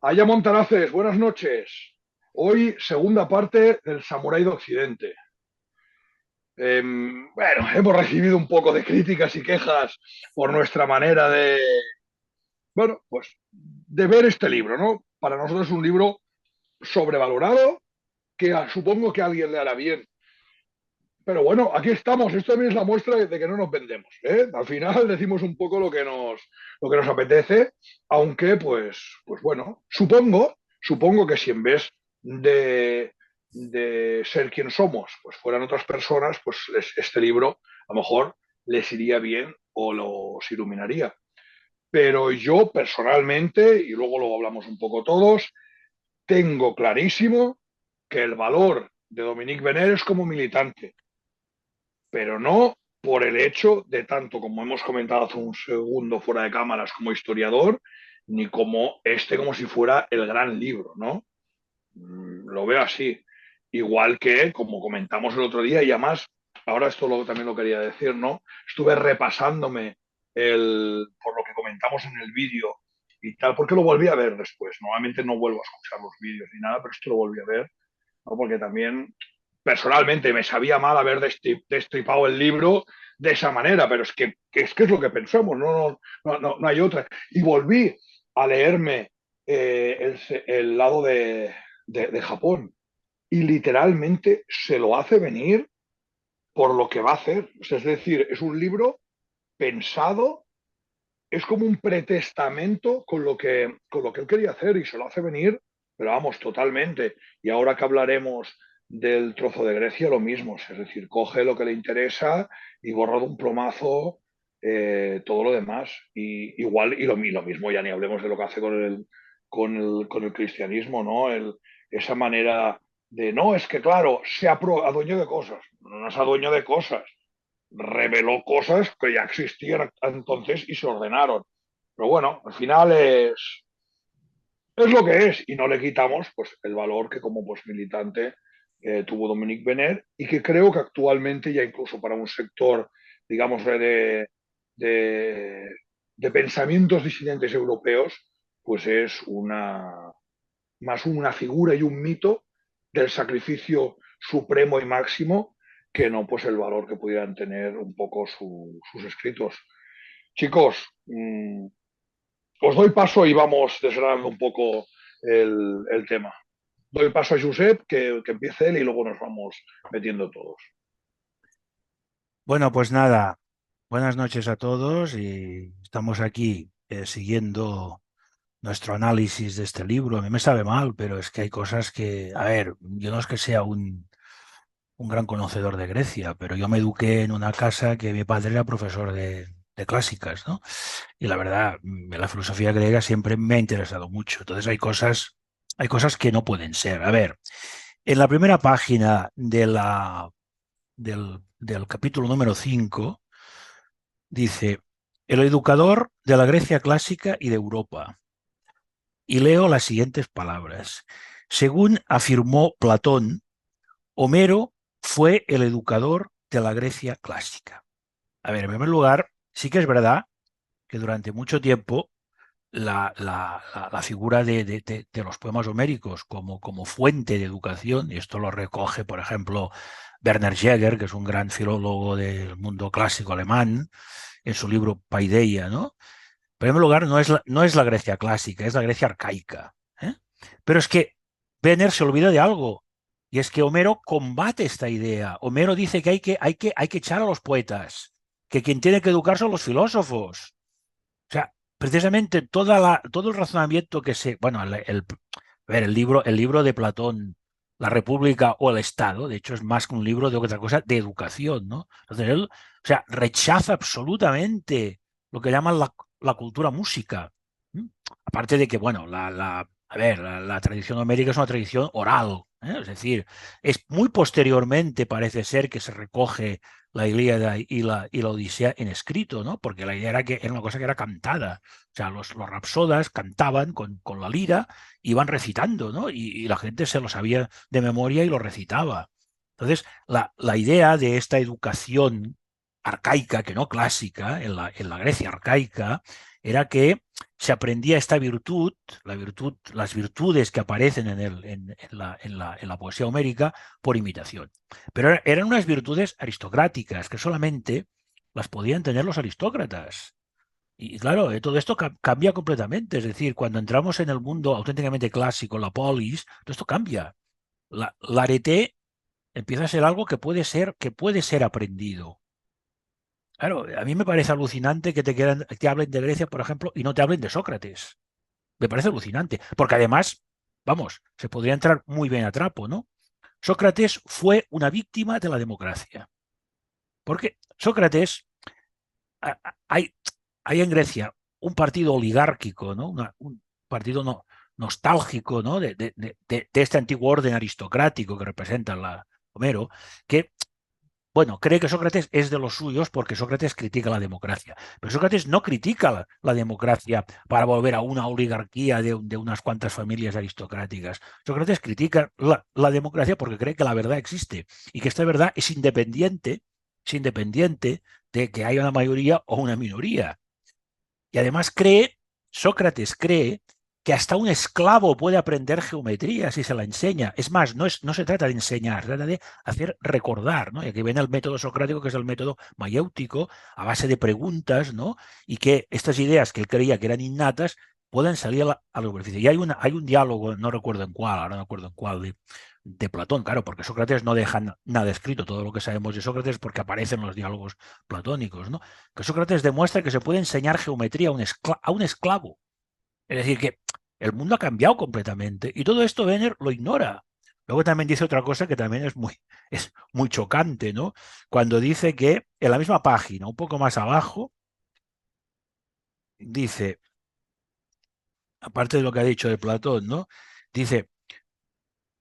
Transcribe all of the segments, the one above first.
Aya Montaraces, buenas noches. Hoy, segunda parte del Samurái de Occidente. Bueno, hemos recibido un poco de críticas y quejas por nuestra manera de ver este libro, ¿no? Para nosotros es un libro sobrevalorado, que supongo que a alguien le hará bien. Pero bueno, aquí estamos. Esto también es la muestra de que no nos vendemos, ¿eh? Al final decimos un poco lo que nos apetece, aunque, pues bueno, supongo que si en vez de ser quien somos, pues fueran otras personas, pues este libro a lo mejor les iría bien o los iluminaría. Pero yo personalmente, y luego lo hablamos un poco todos, tengo clarísimo que el valor de Dominique Venner es como militante, pero no por el hecho de tanto, como hemos comentado hace un segundo fuera de cámaras, como historiador, ni como como si fuera el gran libro, ¿no? Lo veo así. Igual que, como comentamos el otro día, y además, ahora también lo quería decir, ¿no? Estuve repasándome por lo que comentamos en el vídeo y tal, porque lo volví a ver después. Normalmente no vuelvo a escuchar los vídeos ni nada, pero esto lo volví a ver, ¿no? Porque también personalmente me sabía mal haber destripado el libro de esa manera, pero es que es lo que pensamos, no hay otra. Y volví a leerme el lado de Japón y literalmente se lo hace venir por lo que va a hacer. O sea, es decir, es un libro pensado, es como un pretestamento con lo que él quería hacer y se lo hace venir, pero vamos, totalmente. Y ahora que hablaremos del trozo de Grecia, lo mismo, es decir, coge lo que le interesa y borra de un plomazo todo lo demás. Y igual, y lo mismo, ya ni hablemos de lo que hace con el cristianismo, ¿no? Esa manera de, no, es que claro, adueñó de cosas, no se adueñó de cosas, reveló cosas que ya existían entonces y se ordenaron. Pero bueno, al final es lo que es y no le quitamos pues, el valor que como pues, militante tuvo Dominique Benner y que creo que actualmente ya incluso para un sector, digamos, de, de pensamientos disidentes europeos, pues es más una figura y un mito del sacrificio supremo y máximo que no pues el valor que pudieran tener un poco sus escritos. Chicos, os doy paso y vamos desgranando un poco el tema. Doy paso a Josep, que empiece él y luego nos vamos metiendo todos. Bueno, pues nada, buenas noches a todos y estamos aquí siguiendo nuestro análisis de este libro. A mí me sabe mal, pero es que hay cosas que, a ver, yo no es que sea un gran conocedor de Grecia, pero yo me eduqué en una casa que mi padre era profesor de clásicas, ¿no? Y la verdad, la filosofía griega siempre me ha interesado mucho. Entonces hay cosas que no pueden ser. A ver, en la primera página del capítulo número 5 dice, el educador de la Grecia clásica y de Europa. Y leo las siguientes palabras. Según afirmó Platón, Homero fue el educador de la Grecia clásica. A ver, en primer lugar, sí que es verdad que durante mucho tiempo la figura de los poemas homéricos como fuente de educación, y esto lo recoge, por ejemplo, Werner Jäger, que es un gran filólogo del mundo clásico alemán, en su libro Paideia, ¿no? En primer lugar, no es la Grecia clásica, es la Grecia arcaica, ¿eh? Pero es que Benner se olvida de algo, y es que Homero combate esta idea. Homero dice que hay que echar a los poetas, que quien tiene que educar son los filósofos. O sea, precisamente todo el razonamiento que se... Bueno, a ver, el libro de Platón, La República o el Estado, de hecho es más que un libro de otra cosa, de educación, ¿no? Entonces él, o sea, rechaza absolutamente lo que llaman la cultura música. ¿Mm? Aparte de que, bueno, a ver, la tradición homérica es una tradición oral, ¿eh? Es decir, es muy posteriormente parece ser que se recoge la Ilíada y la Odisea en escrito, ¿no? Porque la idea era que era una cosa que era cantada. O sea, los rapsodas cantaban con la lira, iban recitando, ¿no? Y la gente se lo sabía de memoria y lo recitaba. Entonces, la idea de esta educación arcaica, que no clásica, en la Grecia arcaica, era que se aprendía esta virtud, las virtudes que aparecen en la poesía homérica por imitación. Pero eran unas virtudes aristocráticas que solamente las podían tener los aristócratas. Y claro, todo esto cambia completamente. Es decir, cuando entramos en el mundo auténticamente clásico, la polis, todo esto cambia. La arete empieza a ser algo que puede ser aprendido. Claro, a mí me parece alucinante que te hablen de Grecia, por ejemplo, y no te hablen de Sócrates. Me parece alucinante, porque además, vamos, se podría entrar muy bien a trapo, ¿no? Sócrates fue una víctima de la democracia. Porque Sócrates, hay, hay en Grecia un partido oligárquico, ¿no? Un partido nostálgico, ¿no? De este antiguo orden aristocrático que representa Homero, que bueno, cree que Sócrates es de los suyos porque Sócrates critica la democracia. Pero Sócrates no critica la democracia para volver a una oligarquía de unas cuantas familias aristocráticas. Sócrates critica la democracia porque cree que la verdad existe y que esta verdad es independiente de que haya una mayoría o una minoría. Y además Sócrates cree que hasta un esclavo puede aprender geometría si se la enseña. Es más, no se trata de enseñar, se trata de hacer recordar, ¿no? Y aquí viene el método socrático, que es el método mayéutico, a base de preguntas, ¿no? Y que estas ideas que él creía que eran innatas pueden salir a la superficie. Y hay un diálogo, no recuerdo en cuál, ahora no recuerdo en cuál, de Platón, claro, porque Sócrates no deja nada escrito, todo lo que sabemos de Sócrates porque aparecen los diálogos platónicos, ¿no? Que Sócrates demuestra que se puede enseñar geometría a un esclavo. Es decir, que el mundo ha cambiado completamente y todo esto Wegener lo ignora. Luego también dice otra cosa que también es muy chocante, ¿no? Cuando dice que en la misma página, un poco más abajo, dice, aparte de lo que ha dicho de Platón, ¿no? Dice,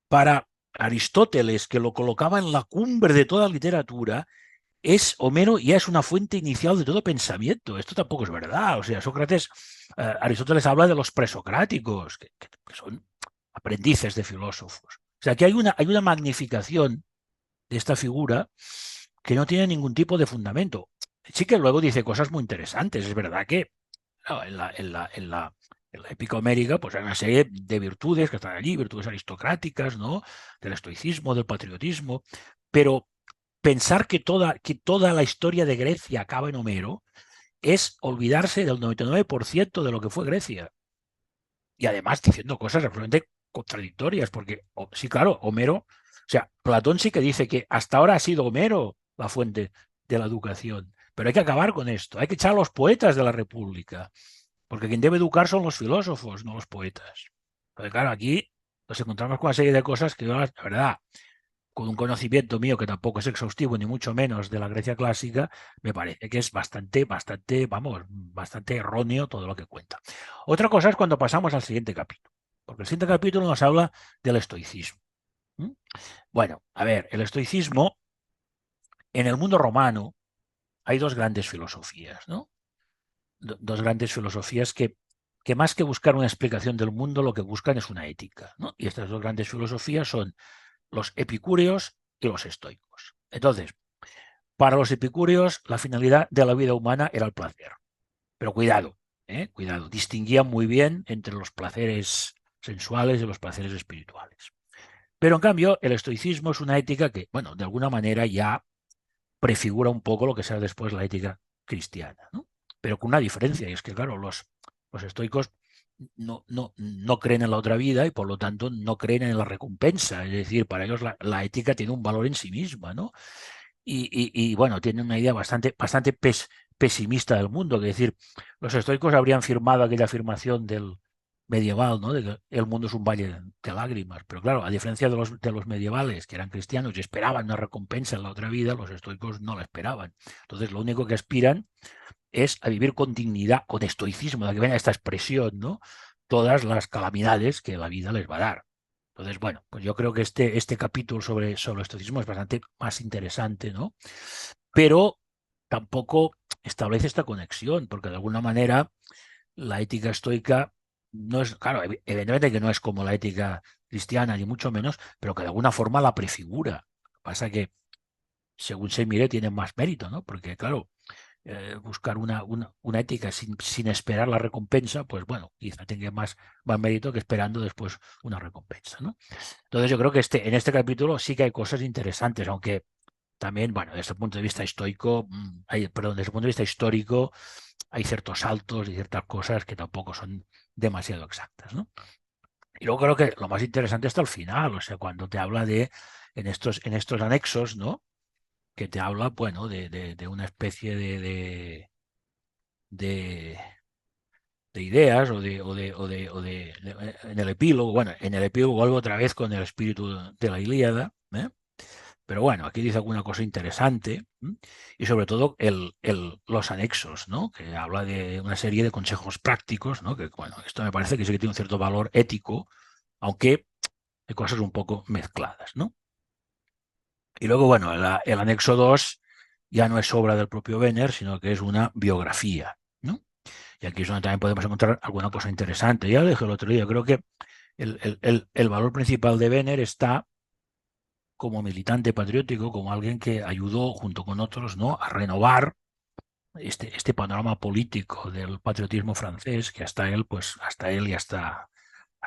para Aristóteles, que lo colocaba en la cumbre de toda literatura, Homero ya es una fuente inicial de todo pensamiento. Esto tampoco es verdad. O sea, Aristóteles habla de los presocráticos, que son aprendices de filósofos. O sea, que hay una magnificación de esta figura que no tiene ningún tipo de fundamento. Sí que luego dice cosas muy interesantes. Es verdad que claro, en la épica homérica pues hay una serie de virtudes que están allí, virtudes aristocráticas, ¿no? Del estoicismo, del patriotismo, pero pensar que toda la historia de Grecia acaba en Homero es olvidarse del 99% de lo que fue Grecia. Y además diciendo cosas absolutamente contradictorias, porque sí, claro, Homero, o sea, Platón sí que dice que hasta ahora ha sido Homero la fuente de la educación, pero hay que acabar con esto, hay que echar a los poetas de la República, porque quien debe educar son los filósofos, no los poetas. Entonces, claro, aquí nos encontramos con una serie de cosas que yo, la verdad, con un conocimiento mío que tampoco es exhaustivo, ni mucho menos de la Grecia clásica, me parece que es vamos, bastante erróneo todo lo que cuenta. Otra cosa es cuando pasamos al siguiente capítulo, porque el siguiente capítulo nos habla del estoicismo. ¿Mm? Bueno, a ver, el estoicismo, en el mundo romano hay dos grandes filosofías, ¿no? Dos grandes filosofías que más que buscar una explicación del mundo, lo que buscan es una ética, ¿no? Y estas dos grandes filosofías son los epicúreos y los estoicos. Entonces, para los epicúreos, la finalidad de la vida humana era el placer. Pero cuidado, cuidado, distinguían muy bien entre los placeres sensuales y los placeres espirituales. Pero en cambio, el estoicismo es una ética que, bueno, de alguna manera ya prefigura un poco lo que será después la ética cristiana, ¿no? Pero con una diferencia, y es que, claro, los estoicos no creen en la otra vida y por lo tanto no creen en la recompensa. Es decir, para ellos la ética tiene un valor en sí misma, ¿no? Y, bueno, tienen una idea bastante pesimista del mundo. Es decir, los estoicos habrían firmado aquella afirmación del medieval, ¿no? De que el mundo es un valle de lágrimas. Pero claro, a diferencia de los medievales, que eran cristianos y esperaban una recompensa en la otra vida, los estoicos no la esperaban. Entonces, lo único que aspiran es a vivir con dignidad, con estoicismo, de que viene esta expresión, ¿no? Todas las calamidades que la vida les va a dar. Entonces, bueno, pues yo creo que este capítulo sobre estoicismo es bastante más interesante, ¿no? Pero tampoco establece esta conexión, porque de alguna manera la ética estoica no es, claro, evidentemente que no es como la ética cristiana, ni mucho menos, pero que de alguna forma la prefigura. Lo que pasa que según se mire, tienen más mérito, ¿no? Porque, claro, buscar una ética sin esperar la recompensa, pues bueno, quizá tenga más mérito que esperando después una recompensa, ¿no? Entonces yo creo que en este capítulo sí que hay cosas interesantes, aunque también, bueno, desde el punto de vista histórico, desde el punto de vista histórico, hay ciertos saltos y ciertas cosas que tampoco son demasiado exactas, ¿no? Y luego creo que lo más interesante está al final, o sea, cuando te habla en estos anexos, ¿no? Que te habla, bueno, de una especie de, de ideas en el epílogo, bueno, en el epílogo vuelvo otra vez con el espíritu de la Ilíada, ¿eh? Pero bueno, aquí dice alguna cosa interesante, ¿m? Y sobre todo los anexos, ¿no? Que habla de una serie de consejos prácticos, ¿no? Que bueno, esto me parece que sí que tiene un cierto valor ético, aunque hay cosas un poco mezcladas, ¿no? Y luego, bueno, el anexo 2 ya no es obra del propio Benner, sino que es una biografía, ¿no? Y aquí es donde también podemos encontrar alguna cosa interesante. Ya lo dije el otro día, creo que el valor principal de Benner está como militante patriótico, como alguien que ayudó junto con otros, ¿no?, a renovar este panorama político del patriotismo francés, que hasta él y hasta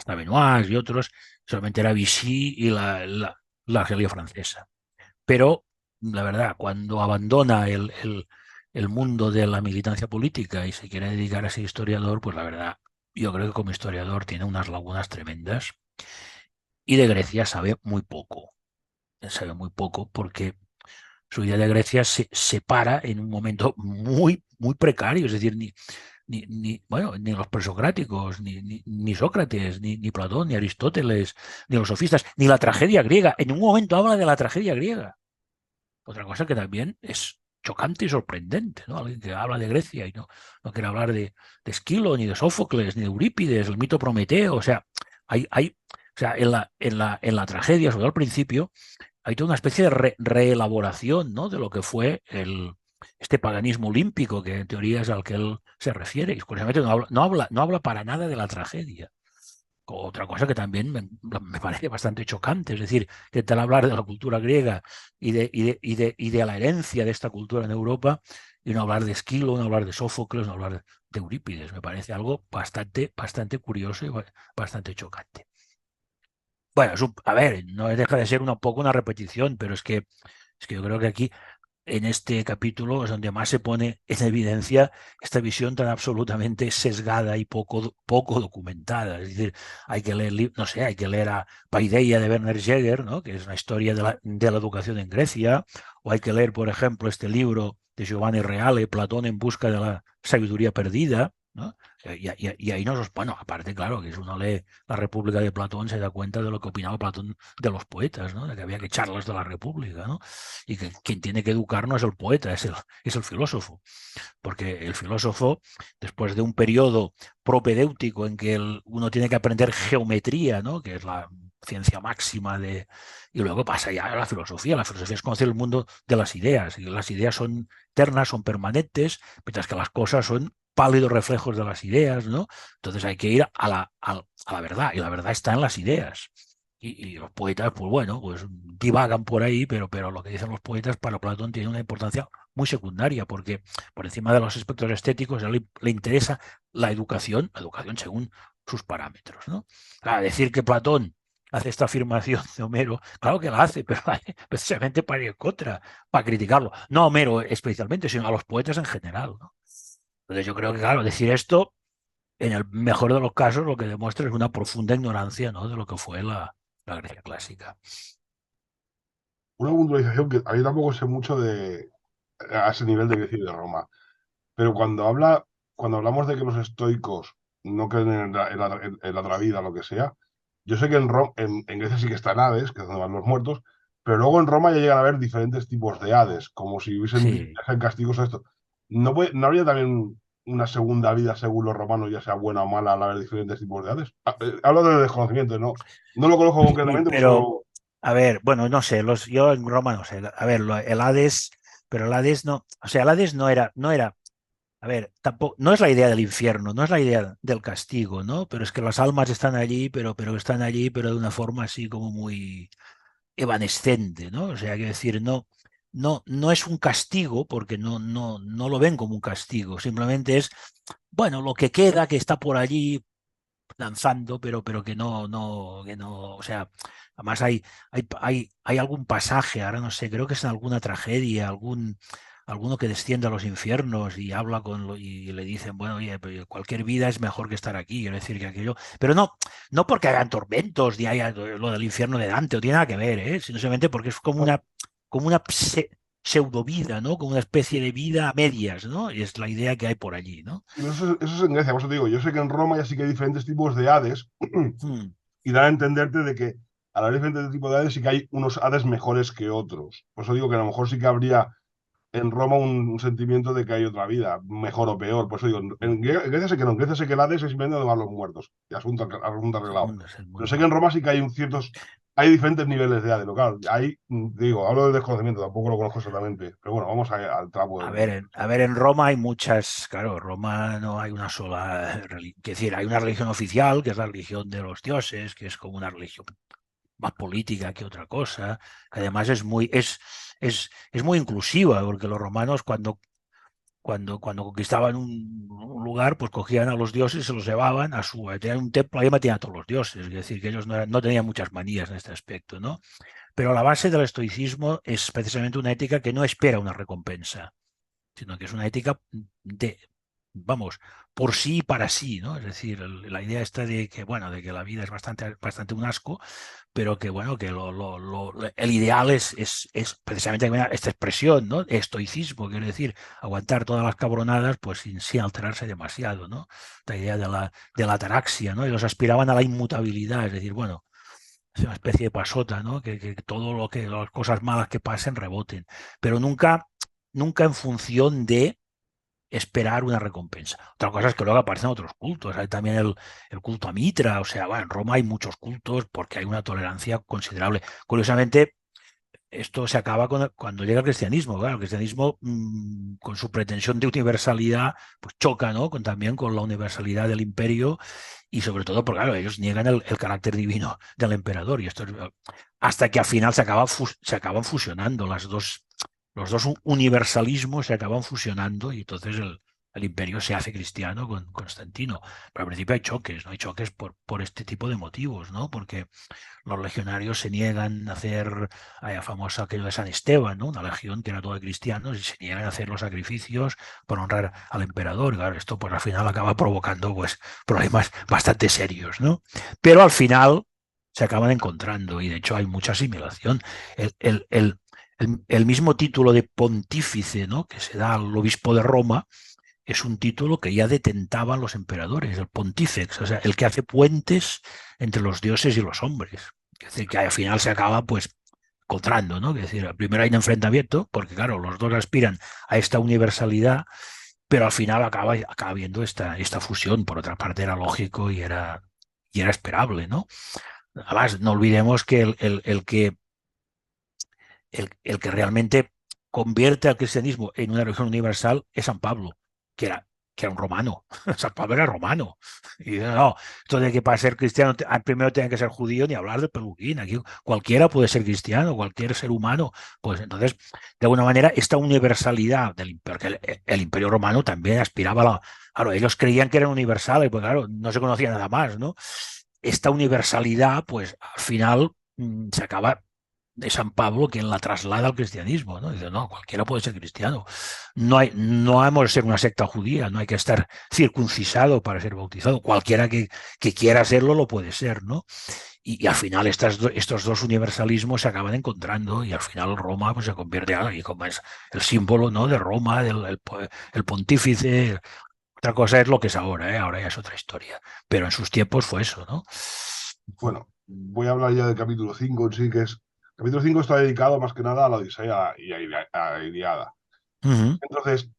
Benoist y otros, solamente era Vichy y la Argelia francesa. Pero, la verdad, cuando abandona el mundo de la militancia política y se quiere dedicar a ser historiador, pues la verdad, yo creo que como historiador tiene unas lagunas tremendas y de Grecia sabe muy poco porque su idea de Grecia se para en un momento muy, muy precario, es decir, bueno, ni los presocráticos, ni Sócrates, ni Platón, ni Aristóteles, ni los sofistas, ni la tragedia griega. En un momento habla de la tragedia griega. Otra cosa que también es chocante y sorprendente, ¿no? Alguien que habla de Grecia y no quiere hablar de Esquilo, ni de Sófocles, ni de Eurípides, el mito Prometeo. O sea, o sea, en la tragedia, sobre todo al principio, hay toda una especie de reelaboración, ¿no?, de lo que fue este paganismo olímpico, que en teoría es al que él se refiere. Y curiosamente no habla para nada de la tragedia. Otra cosa que también me parece bastante chocante, es decir, intentar hablar de la cultura griega y de la herencia de esta cultura en Europa, y no hablar de Esquilo, no hablar de Sófocles, no hablar de Eurípides. Me parece algo bastante curioso y bastante chocante. Bueno, a ver, no deja de ser un poco una repetición, pero es que yo creo que aquí en este capítulo es donde más se pone en evidencia esta visión tan absolutamente sesgada y poco documentada. Es decir, hay que leer, no sé, hay que leer a Paideia de Werner Jäger, ¿no?, que es una historia de la educación en Grecia, o hay que leer, por ejemplo, este libro de Giovanni Reale, Platón en busca de la sabiduría perdida, ¿no? Y ahí bueno, aparte, claro, que si uno lee La República de Platón se da cuenta de lo que opinaba Platón de los poetas, ¿no?, de que había que echarlos de la República, ¿no?, y que quien tiene que educar no es el poeta, es el filósofo, porque el filósofo, después de un periodo propedéutico en que uno tiene que aprender geometría, ¿no?, que es la ciencia máxima y luego pasa ya a la filosofía. La filosofía es conocer el mundo de las ideas, y las ideas son eternas, son permanentes, mientras que las cosas son pálidos reflejos de las ideas, ¿no? Entonces hay que ir a la verdad, y la verdad está en las ideas. Y los poetas, pues bueno, pues divagan por ahí, pero lo que dicen los poetas para Platón tiene una importancia muy secundaria, porque por encima de los aspectos estéticos a él le interesa la educación según sus parámetros, ¿no? Claro, decir que Platón hace esta afirmación de Homero, claro que la hace, pero precisamente para ir en contra, para criticarlo. No a Homero especialmente, sino a los poetas en general, ¿no? Entonces yo creo que, claro, decir esto, en el mejor de los casos, lo que demuestra es una profunda ignorancia, ¿no?, de lo que fue la Grecia clásica. Una puntualización que a mí tampoco sé mucho a ese nivel de Grecia y de Roma, pero cuando hablamos de que los estoicos no creen en la otra vida, lo que sea, yo sé que en Grecia sí que está el Hades, que es donde van los muertos, pero luego en Roma ya llegan a haber diferentes tipos de Hades, como si hubiesen Sí. vivido castigos a esto. ¿No habría también una segunda vida según los romanos, ya sea buena o mala, al haber diferentes tipos de Hades? Hablo de desconocimiento, no lo conozco Sí, concretamente, pues pero, solo... a ver, bueno, no sé, yo en Roma no sé. A ver, el Hades, pero el Hades no, o sea, el Hades no era, a ver, tampoco, no es la idea del infierno, no es la idea del castigo, ¿no? Pero es que las almas están allí, pero están allí, pero de una forma así como muy evanescente, ¿no? O sea, quiero decir, no es un castigo, porque no lo ven como un castigo, simplemente es, bueno, lo que queda, que está por allí lanzando, pero que no, o sea, además hay algún pasaje, ahora no sé, creo que es en alguna tragedia, alguno que desciende a los infiernos y habla y le dicen, bueno, oye, pero cualquier vida es mejor que estar aquí, quiero decir que aquello, pero no porque hagan tormentos ni haya lo del infierno de Dante, no tiene nada que ver, sino simplemente porque es como una pseudovida, ¿no? Como una especie de vida a medias, ¿no? Y es la idea que hay por allí, ¿no? Y eso es en Grecia, por eso te digo, yo sé que en Roma ya sí que hay diferentes tipos de Hades Hmm. y dan a entenderte de que a la diferentes tipos de Hades sí que hay unos Hades mejores que otros. Por eso digo que a lo mejor sí que habría en Roma un sentimiento de que hay otra vida, mejor o peor. Por eso digo, en Grecia sé que no, en Grecia sé que el Hades es simplemente donde van los muertos, y asunto El arreglado. mundo es el Pero mundo. sé que en Roma sí que hay hay diferentes niveles de Hades. Claro, ahí, digo, hablo del desconocimiento, tampoco lo conozco exactamente. Pero bueno, vamos al trapo A del ver, tema. en Roma hay muchas, claro, Roma no hay una sola religión, es decir, hay una religión oficial, que es la religión de los dioses, que es como una religión más política que otra cosa, que además es muy inclusiva, porque los romanos cuando conquistaban un lugar, pues cogían a los dioses y se los llevaban tenían un templo, ahí metían a todos los dioses, es decir, que ellos no tenían muchas manías en este aspecto, ¿no? Pero la base del estoicismo es precisamente una ética que no espera una recompensa, sino que es una ética de, vamos, por sí y para sí, ¿no? Es decir, la idea está de que, bueno, de que la vida es bastante un asco, pero que, bueno, que el ideal es precisamente esta expresión, ¿no? Estoicismo, quiero decir, aguantar todas las cabronadas, pues sin alterarse demasiado, ¿no? La idea de la ataraxia, ¿no? Ellos aspiraban a la inmutabilidad, es decir, bueno, es una especie de pasota, ¿no? Que todo las cosas malas que pasen reboten, pero nunca en función de esperar una recompensa. Otra cosa es que luego aparecen otros cultos. Hay también el culto a Mitra. O sea, bueno, en Roma hay muchos cultos porque hay una tolerancia considerable. Curiosamente, esto se acaba cuando llega el cristianismo. Claro, el cristianismo, con su pretensión de universalidad, pues choca, ¿no? También con la universalidad del imperio y sobre todo porque, claro, ellos niegan el carácter divino del emperador. Y esto hasta que al final se acaban fusionando los dos universalismos se acaban fusionando y entonces el imperio se hace cristiano con Constantino. Pero al principio hay choques, ¿no? Hay choques por este tipo de motivos, ¿no? Porque los legionarios se niegan a hacer, famoso aquello de San Esteban, ¿no? Una legión que era toda de cristianos y se niegan a hacer los sacrificios por honrar al emperador. Y claro, esto pues al final acaba provocando pues problemas bastante serios, ¿no? Pero al final se acaban encontrando y de hecho hay mucha asimilación. El, el, el, el mismo título de pontífice, ¿no? Que se da al obispo de Roma es un título que ya detentaban los emperadores, el pontífex, o sea, el que hace puentes entre los dioses y los hombres. Es decir, que al final se acaba pues encontrando, ¿no? Es decir, primero hay un enfrentamiento, porque claro, los dos aspiran a esta universalidad, pero al final acaba habiendo esta fusión. Por otra parte, era lógico y era esperable, ¿no? Además, no olvidemos que el que realmente convierte al cristianismo en una religión universal es San Pablo, que era, que era un romano. San Pablo era romano. Y dice, no, esto de que para ser cristiano primero tiene que ser judío, ni hablar de peluquín. Aquí cualquiera puede ser cristiano, cualquier ser humano. Pues entonces, de alguna manera, esta universalidad del imperio, que el imperio romano también aspiraba a la... Claro, ellos creían que eran universales, pues claro, no se conocía nada más, ¿no? Esta universalidad, pues al final se acaba de San Pablo quien la traslada al cristianismo, ¿no? Dice, no, cualquiera puede ser cristiano. No hemos de ser una secta judía, no hay que estar circuncisado para ser bautizado. Cualquiera que quiera serlo lo puede ser, ¿no? Y al final estos dos universalismos se acaban encontrando y al final Roma pues, se convierte ahí como es el símbolo, ¿no? De Roma, el pontífice. Otra cosa es lo que es ahora, ¿eh? Ahora ya es otra historia. Pero en sus tiempos fue eso, ¿no? Bueno, voy a hablar ya del capítulo 5 en sí, que es... Capítulo 5 está dedicado más que nada a la Odisea y a Ilíada. Ujú. Entonces,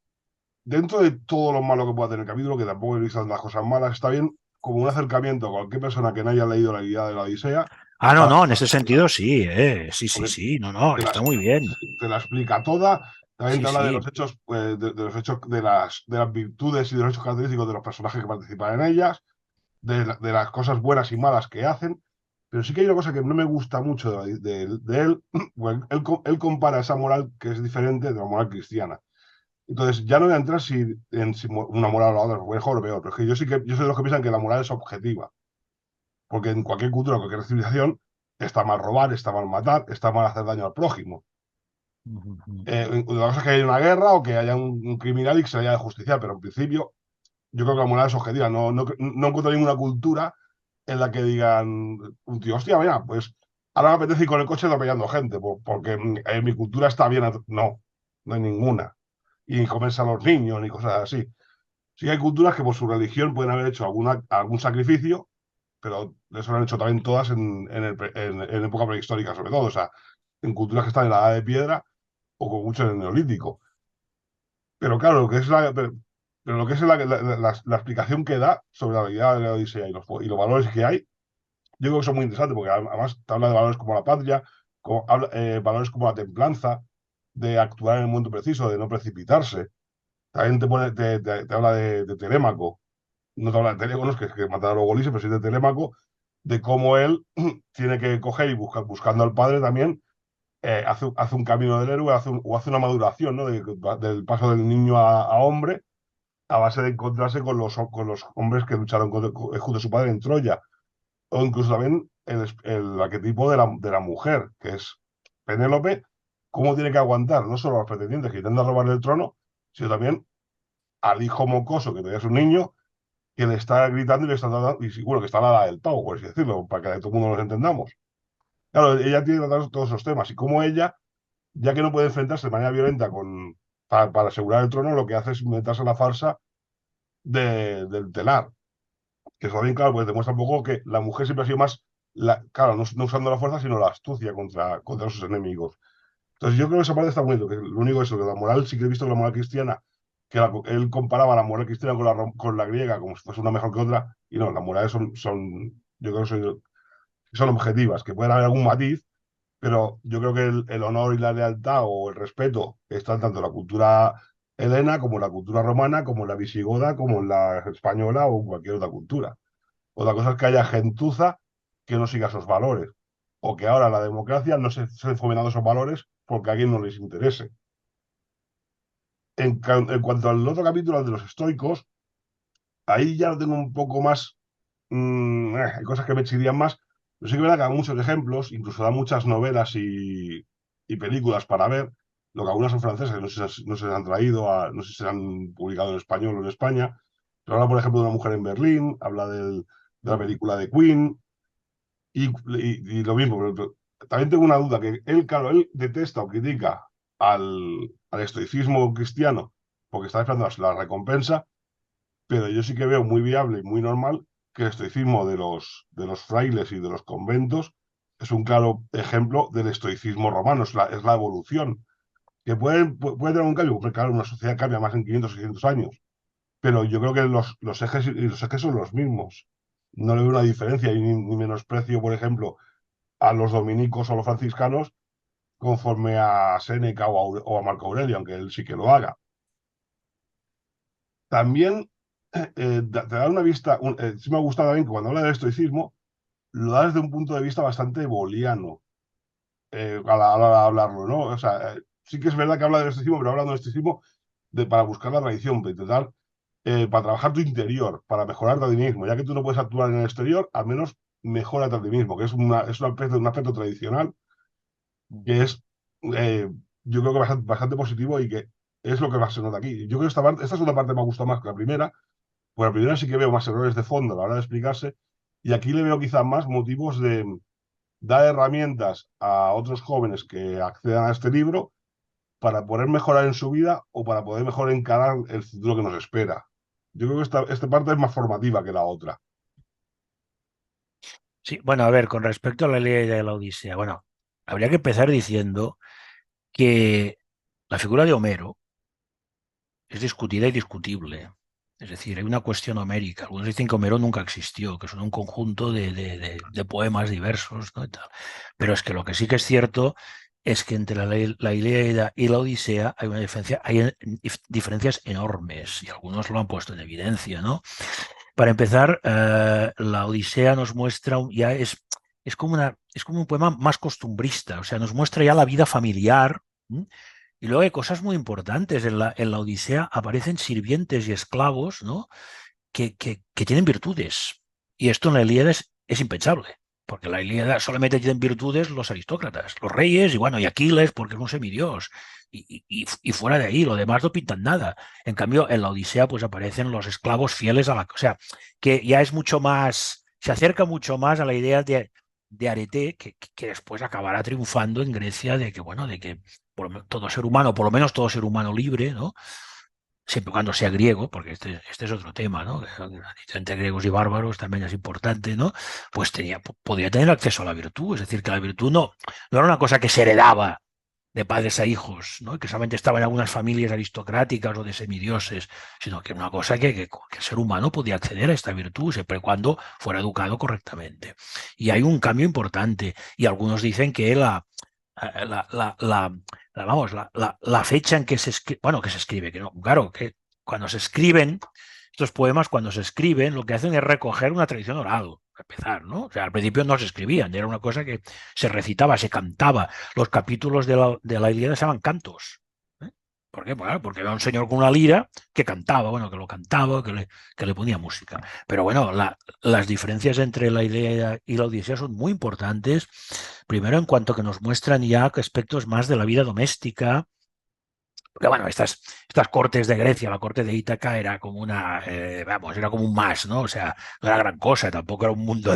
dentro de todo lo malo que pueda tener el capítulo, que tampoco he visto las cosas malas, está bien como un acercamiento a cualquier persona que no haya leído la Ilíada de la Odisea, Ah, no, para, no, en ese sentido sí, sí, sí, porque sí, no, no, te la, está muy bien. te la explica toda. También Sí, te habla de sí. los hechos, de los hechos de las virtudes y de los hechos característicos de los personajes que participan en ellas, de las cosas buenas y malas que hacen. Pero sí que hay una cosa que no me gusta mucho de él. Bueno, él compara esa moral que es diferente de la moral cristiana. Entonces, ya no voy a entrar si una moral o la otra es mejor o peor, pero es que yo soy de los que piensan que la moral es objetiva. Porque en cualquier cultura, cualquier civilización, está mal robar, está mal matar, está mal hacer daño al prójimo. La cosa es que haya una guerra o que haya un criminal y que se le haya de justiciar, pero en principio yo creo que la moral es objetiva. No encuentro ninguna cultura en la que digan, un tío, hostia, mira, pues ahora me apetece ir con el coche atropellando gente, porque en mi cultura está bien. No hay ninguna. Y ni comerse a los niños, ni cosas así. Sí hay culturas que por su religión pueden haber hecho algún sacrificio, pero eso lo han hecho también todas en época prehistórica, sobre todo. O sea, en culturas que están en la edad de piedra o con mucho en el neolítico. Pero claro, pero lo que es la explicación que da sobre la realidad de la Odisea y los valores que hay, yo creo que son muy interesantes, porque además te habla de valores como la patria, valores como la templanza, de actuar en el momento preciso, de no precipitarse. También te habla de Telémaco. No te habla de Telégonos, que mataron a los Ulises, pero sí de Telémaco, de cómo él tiene que coger y buscando al padre también, hace un camino del héroe, o hace una maduración, ¿no? Del paso del niño a hombre, a base de encontrarse con los hombres que lucharon junto a su padre en Troya. O incluso también el arquetipo de la mujer, que es Penélope, cómo tiene que aguantar no solo a los pretendientes que intentan robarle el trono, sino también al hijo mocoso, que todavía es un niño, que le está gritando y le está dando, y bueno, que está a la edad del pavo, por así decirlo, para que todo el mundo nos entendamos. Claro, ella tiene que tratar todos esos temas, y como ella, ya que no puede enfrentarse de manera violenta para asegurar el trono, lo que hace es meterse en la farsa del telar, que eso bien claro, pues demuestra un poco que la mujer siempre ha sido más, claro, no usando la fuerza, sino la astucia contra sus enemigos. Entonces yo creo que esa parte está muy bien, que lo único es eso, que la moral, sí que he visto que la moral cristiana, él comparaba la moral cristiana con la griega como si fuese una mejor que otra, y no, las morales yo creo que son objetivas, que pueden haber algún matiz, pero yo creo que el honor y la lealtad o el respeto están tanto en la cultura helena como en la cultura romana, como en la visigoda, como en la española o en cualquier otra cultura. Otra cosa es que haya gentuza que no siga esos valores, o que ahora la democracia no se estén fomentando esos valores porque a alguien no les interese. En cuanto al otro capítulo, al de los estoicos, ahí ya lo tengo un poco más. Hay cosas que me chirrían más. Pero sí que es verdad que da muchos ejemplos, incluso da muchas novelas y películas para ver, lo que algunas son francesas, que no se han traído, no sé si se han publicado en español o en España. Pero habla, por ejemplo, de una mujer en Berlín, habla de la película de Queen, y lo mismo. Pero también tengo una duda, que él, claro, él detesta o critica al estoicismo cristiano porque está esperando la recompensa, pero yo sí que veo muy viable y muy normal que el estoicismo de los frailes y de los conventos es un claro ejemplo del estoicismo romano, es la evolución, que puede tener un cambio, porque claro, una sociedad cambia más en 500 o 600 años, pero yo creo que los ejes son los mismos. No le veo una diferencia ni menosprecio, por ejemplo, a los dominicos o a los franciscanos conforme a Séneca o a Marco Aurelio, aunque él sí que lo haga. También te da una vista, sí me ha gustado también que cuando habla del estoicismo, lo da desde un punto de vista bastante booleano, a la hora de hablarlo, ¿no? O sea, sí que es verdad que habla del estoicismo, pero habla del estoicismo para buscar la tradición, para intentar, para trabajar tu interior, para mejorarte a ti mismo. Ya que tú no puedes actuar en el exterior, al menos mejórate a ti mismo, que es un aspecto tradicional que es, yo creo que bastante positivo y que es lo que más se nota aquí. Yo creo que esta segunda parte me ha gustado más que la primera. Pues la primera sí que veo más errores de fondo a la hora de explicarse, y aquí le veo quizá más motivos de dar herramientas a otros jóvenes que accedan a este libro para poder mejorar en su vida o para poder mejor encarar el futuro que nos espera. Yo creo que esta parte es más formativa que la otra. Sí, bueno, a ver, con respecto a la ley de la Odisea, bueno, habría que empezar diciendo que la figura de Homero es discutida y discutible. Es decir, hay una cuestión homérica. Algunos dicen que Homero nunca existió, que son un conjunto de poemas diversos, ¿no? Y tal. Pero es que lo que sí que es cierto es que entre la Ilíada y la Odisea hay una diferencia, hay diferencias enormes, y algunos lo han puesto en evidencia, ¿no? Para empezar, la Odisea nos muestra, ya es es como un poema más costumbrista, o sea, nos muestra ya la vida familiar. ¿M? Y luego hay cosas muy importantes. En la Odisea aparecen sirvientes y esclavos, ¿no? que tienen virtudes. Y esto en la Ilíada es impensable, porque en la Ilíada solamente tienen virtudes los aristócratas, los reyes y bueno, y Aquiles, porque es un semidios. Y fuera de ahí, lo demás no pintan nada. En cambio, en la Odisea, pues aparecen los esclavos fieles a la. O sea, que ya es mucho más. Se acerca mucho más a la idea de Arete, que después acabará triunfando en Grecia, de que, bueno, de que todo ser humano, por lo menos todo ser humano libre, ¿no? Siempre cuando sea griego, porque este es otro tema, ¿no? Entre griegos y bárbaros también es importante, ¿no? Pues podría tener acceso a la virtud, es decir, que la virtud no era una cosa que se heredaba de padres a hijos, ¿no? Que solamente estaba en algunas familias aristocráticas o de semidioses, sino que era una cosa que el ser humano podía acceder a esta virtud siempre y cuando fuera educado correctamente. Y hay un cambio importante, y algunos dicen que la, la, la, vamos, la fecha en que se escribe, bueno, que se escribe, que no, claro, que cuando se escriben, estos poemas cuando se escriben, lo que hacen es recoger una tradición oral, para empezar, ¿no? O sea, al principio no se escribían, era una cosa que se recitaba, se cantaba. Los capítulos de la Ilíada se llaman cantos. ¿Eh? ¿Por qué? Bueno, porque era un señor con una lira que cantaba, bueno, que lo cantaba, que le ponía música. Pero bueno, las diferencias entre la Ilíada y la Odisea son muy importantes. Primero, en cuanto que nos muestran ya aspectos más de la vida doméstica, porque bueno, estas cortes de Grecia, la corte de Ítaca era como vamos, era como un más, ¿no? O sea, no era gran cosa, tampoco era un mundo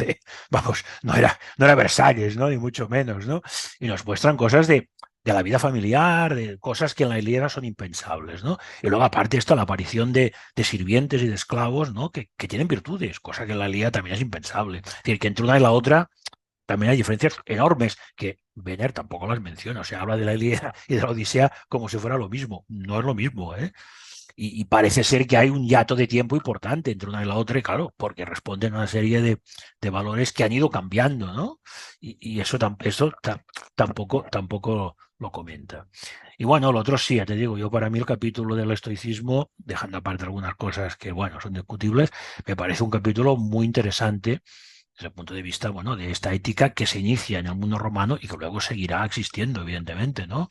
vamos, no era Versalles, ¿no? Ni mucho menos, ¿no? Y nos muestran cosas de la vida familiar, de cosas que en la Ilíada son impensables, ¿no? Y luego aparte esto, la aparición de sirvientes y de esclavos, ¿no? Que tienen virtudes, cosa que en la Ilíada también es impensable. Es decir, que entre una y la otra también hay diferencias enormes que Benner tampoco las menciona. O sea, habla de la Ilíada y de la Odisea como si fuera lo mismo. No es lo mismo, ¿eh? Y parece ser que hay un hiato de tiempo importante entre una y la otra, y claro, porque responden a una serie de valores que han ido cambiando, ¿no? Y eso tampoco lo comenta. Y bueno, lo otro sí, ya te digo, yo para mí el capítulo del estoicismo, dejando aparte algunas cosas que, bueno, son discutibles, me parece un capítulo muy interesante desde el punto de vista, bueno, de esta ética que se inicia en el mundo romano y que luego seguirá existiendo, evidentemente, ¿no?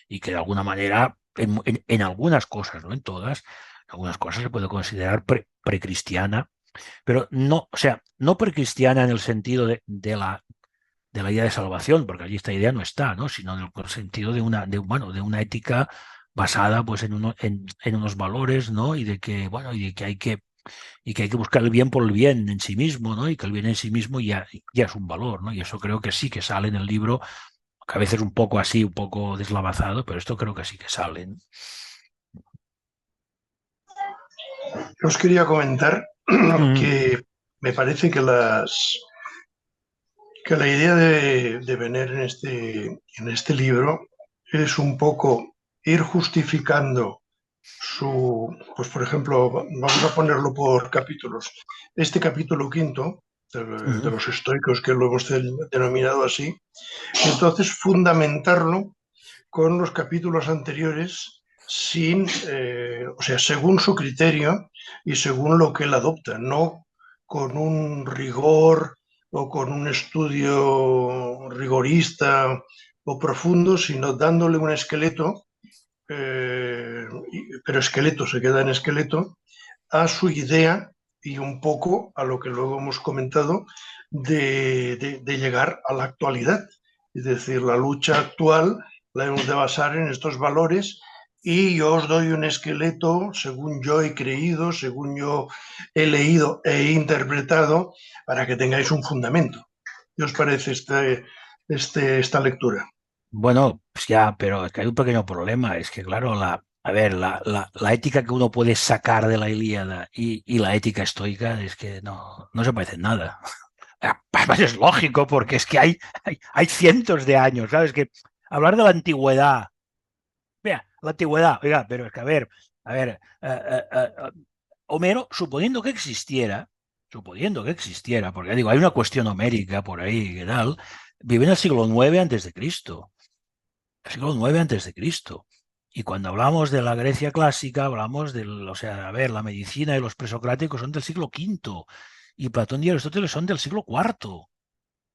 Y que de alguna manera, en algunas cosas, no en todas, en algunas cosas se puede considerar precristiana, pero no, o sea, no precristiana en el sentido de la idea de salvación, porque allí esta idea no está, ¿no? Sino en el sentido de una ética basada pues en unos valores, ¿no? Y de que hay que buscar el bien por el bien en sí mismo, ¿no? Y que el bien en sí mismo ya es un valor, ¿no? Y eso creo que sí que sale en el libro, que a veces un poco así, un poco deslavazado, pero esto creo que sí que sale, ¿no? Yo os quería comentar Mm, que me parece que la idea de Benner en este libro es un poco ir justificando pues por ejemplo, vamos a ponerlo por capítulos. Este capítulo quinto de los estoicos, que lo hemos denominado así, entonces fundamentarlo con los capítulos anteriores o sea, según su criterio y según lo que él adopta, no con un rigor o con un estudio rigorista o profundo, sino dándole un esqueleto, pero esqueleto se queda en esqueleto, a su idea y un poco a lo que luego hemos comentado de llegar a la actualidad. Es decir, la lucha actual la hemos de basar en estos valores y yo os doy un esqueleto según yo he creído, según yo he leído e interpretado, para que tengáis un fundamento. ¿Qué os parece esta lectura? Bueno, pues ya, pero es que hay un pequeño problema, es que claro, a ver, la ética que uno puede sacar de la Ilíada y la ética estoica es que no se parecen nada. Además es lógico, porque es que hay cientos de años, ¿sabes? Que hablar de la antigüedad, vea, la antigüedad, oiga, pero es que a ver, Homero, suponiendo que existiera, porque ya digo, hay una cuestión homérica por ahí, ¿qué tal? Vive en el siglo IX antes de Cristo, el siglo IX antes de Cristo. Y cuando hablamos de la Grecia clásica, hablamos o sea, a ver, la medicina y los presocráticos son del siglo V, y Platón y Aristóteles son del siglo IV.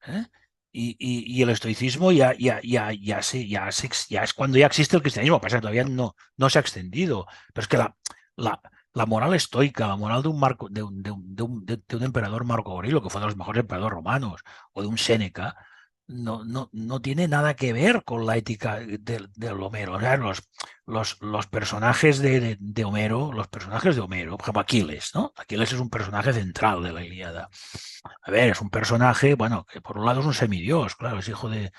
¿Eh? y el estoicismo ya es cuando ya existe el cristianismo, pasa que todavía no se ha extendido, pero es que la moral estoica, la moral de un Marco, de un emperador Marco Aurelio, que fue de los mejores emperadores romanos, o de un Séneca, no tiene nada que ver con la ética del Homero. O sea, los personajes de Homero, los personajes de Homero, por ejemplo, Aquiles, ¿no? Aquiles es un personaje central de la Ilíada. A ver, es un personaje, bueno, que por un lado es un semidios, claro, es hijo de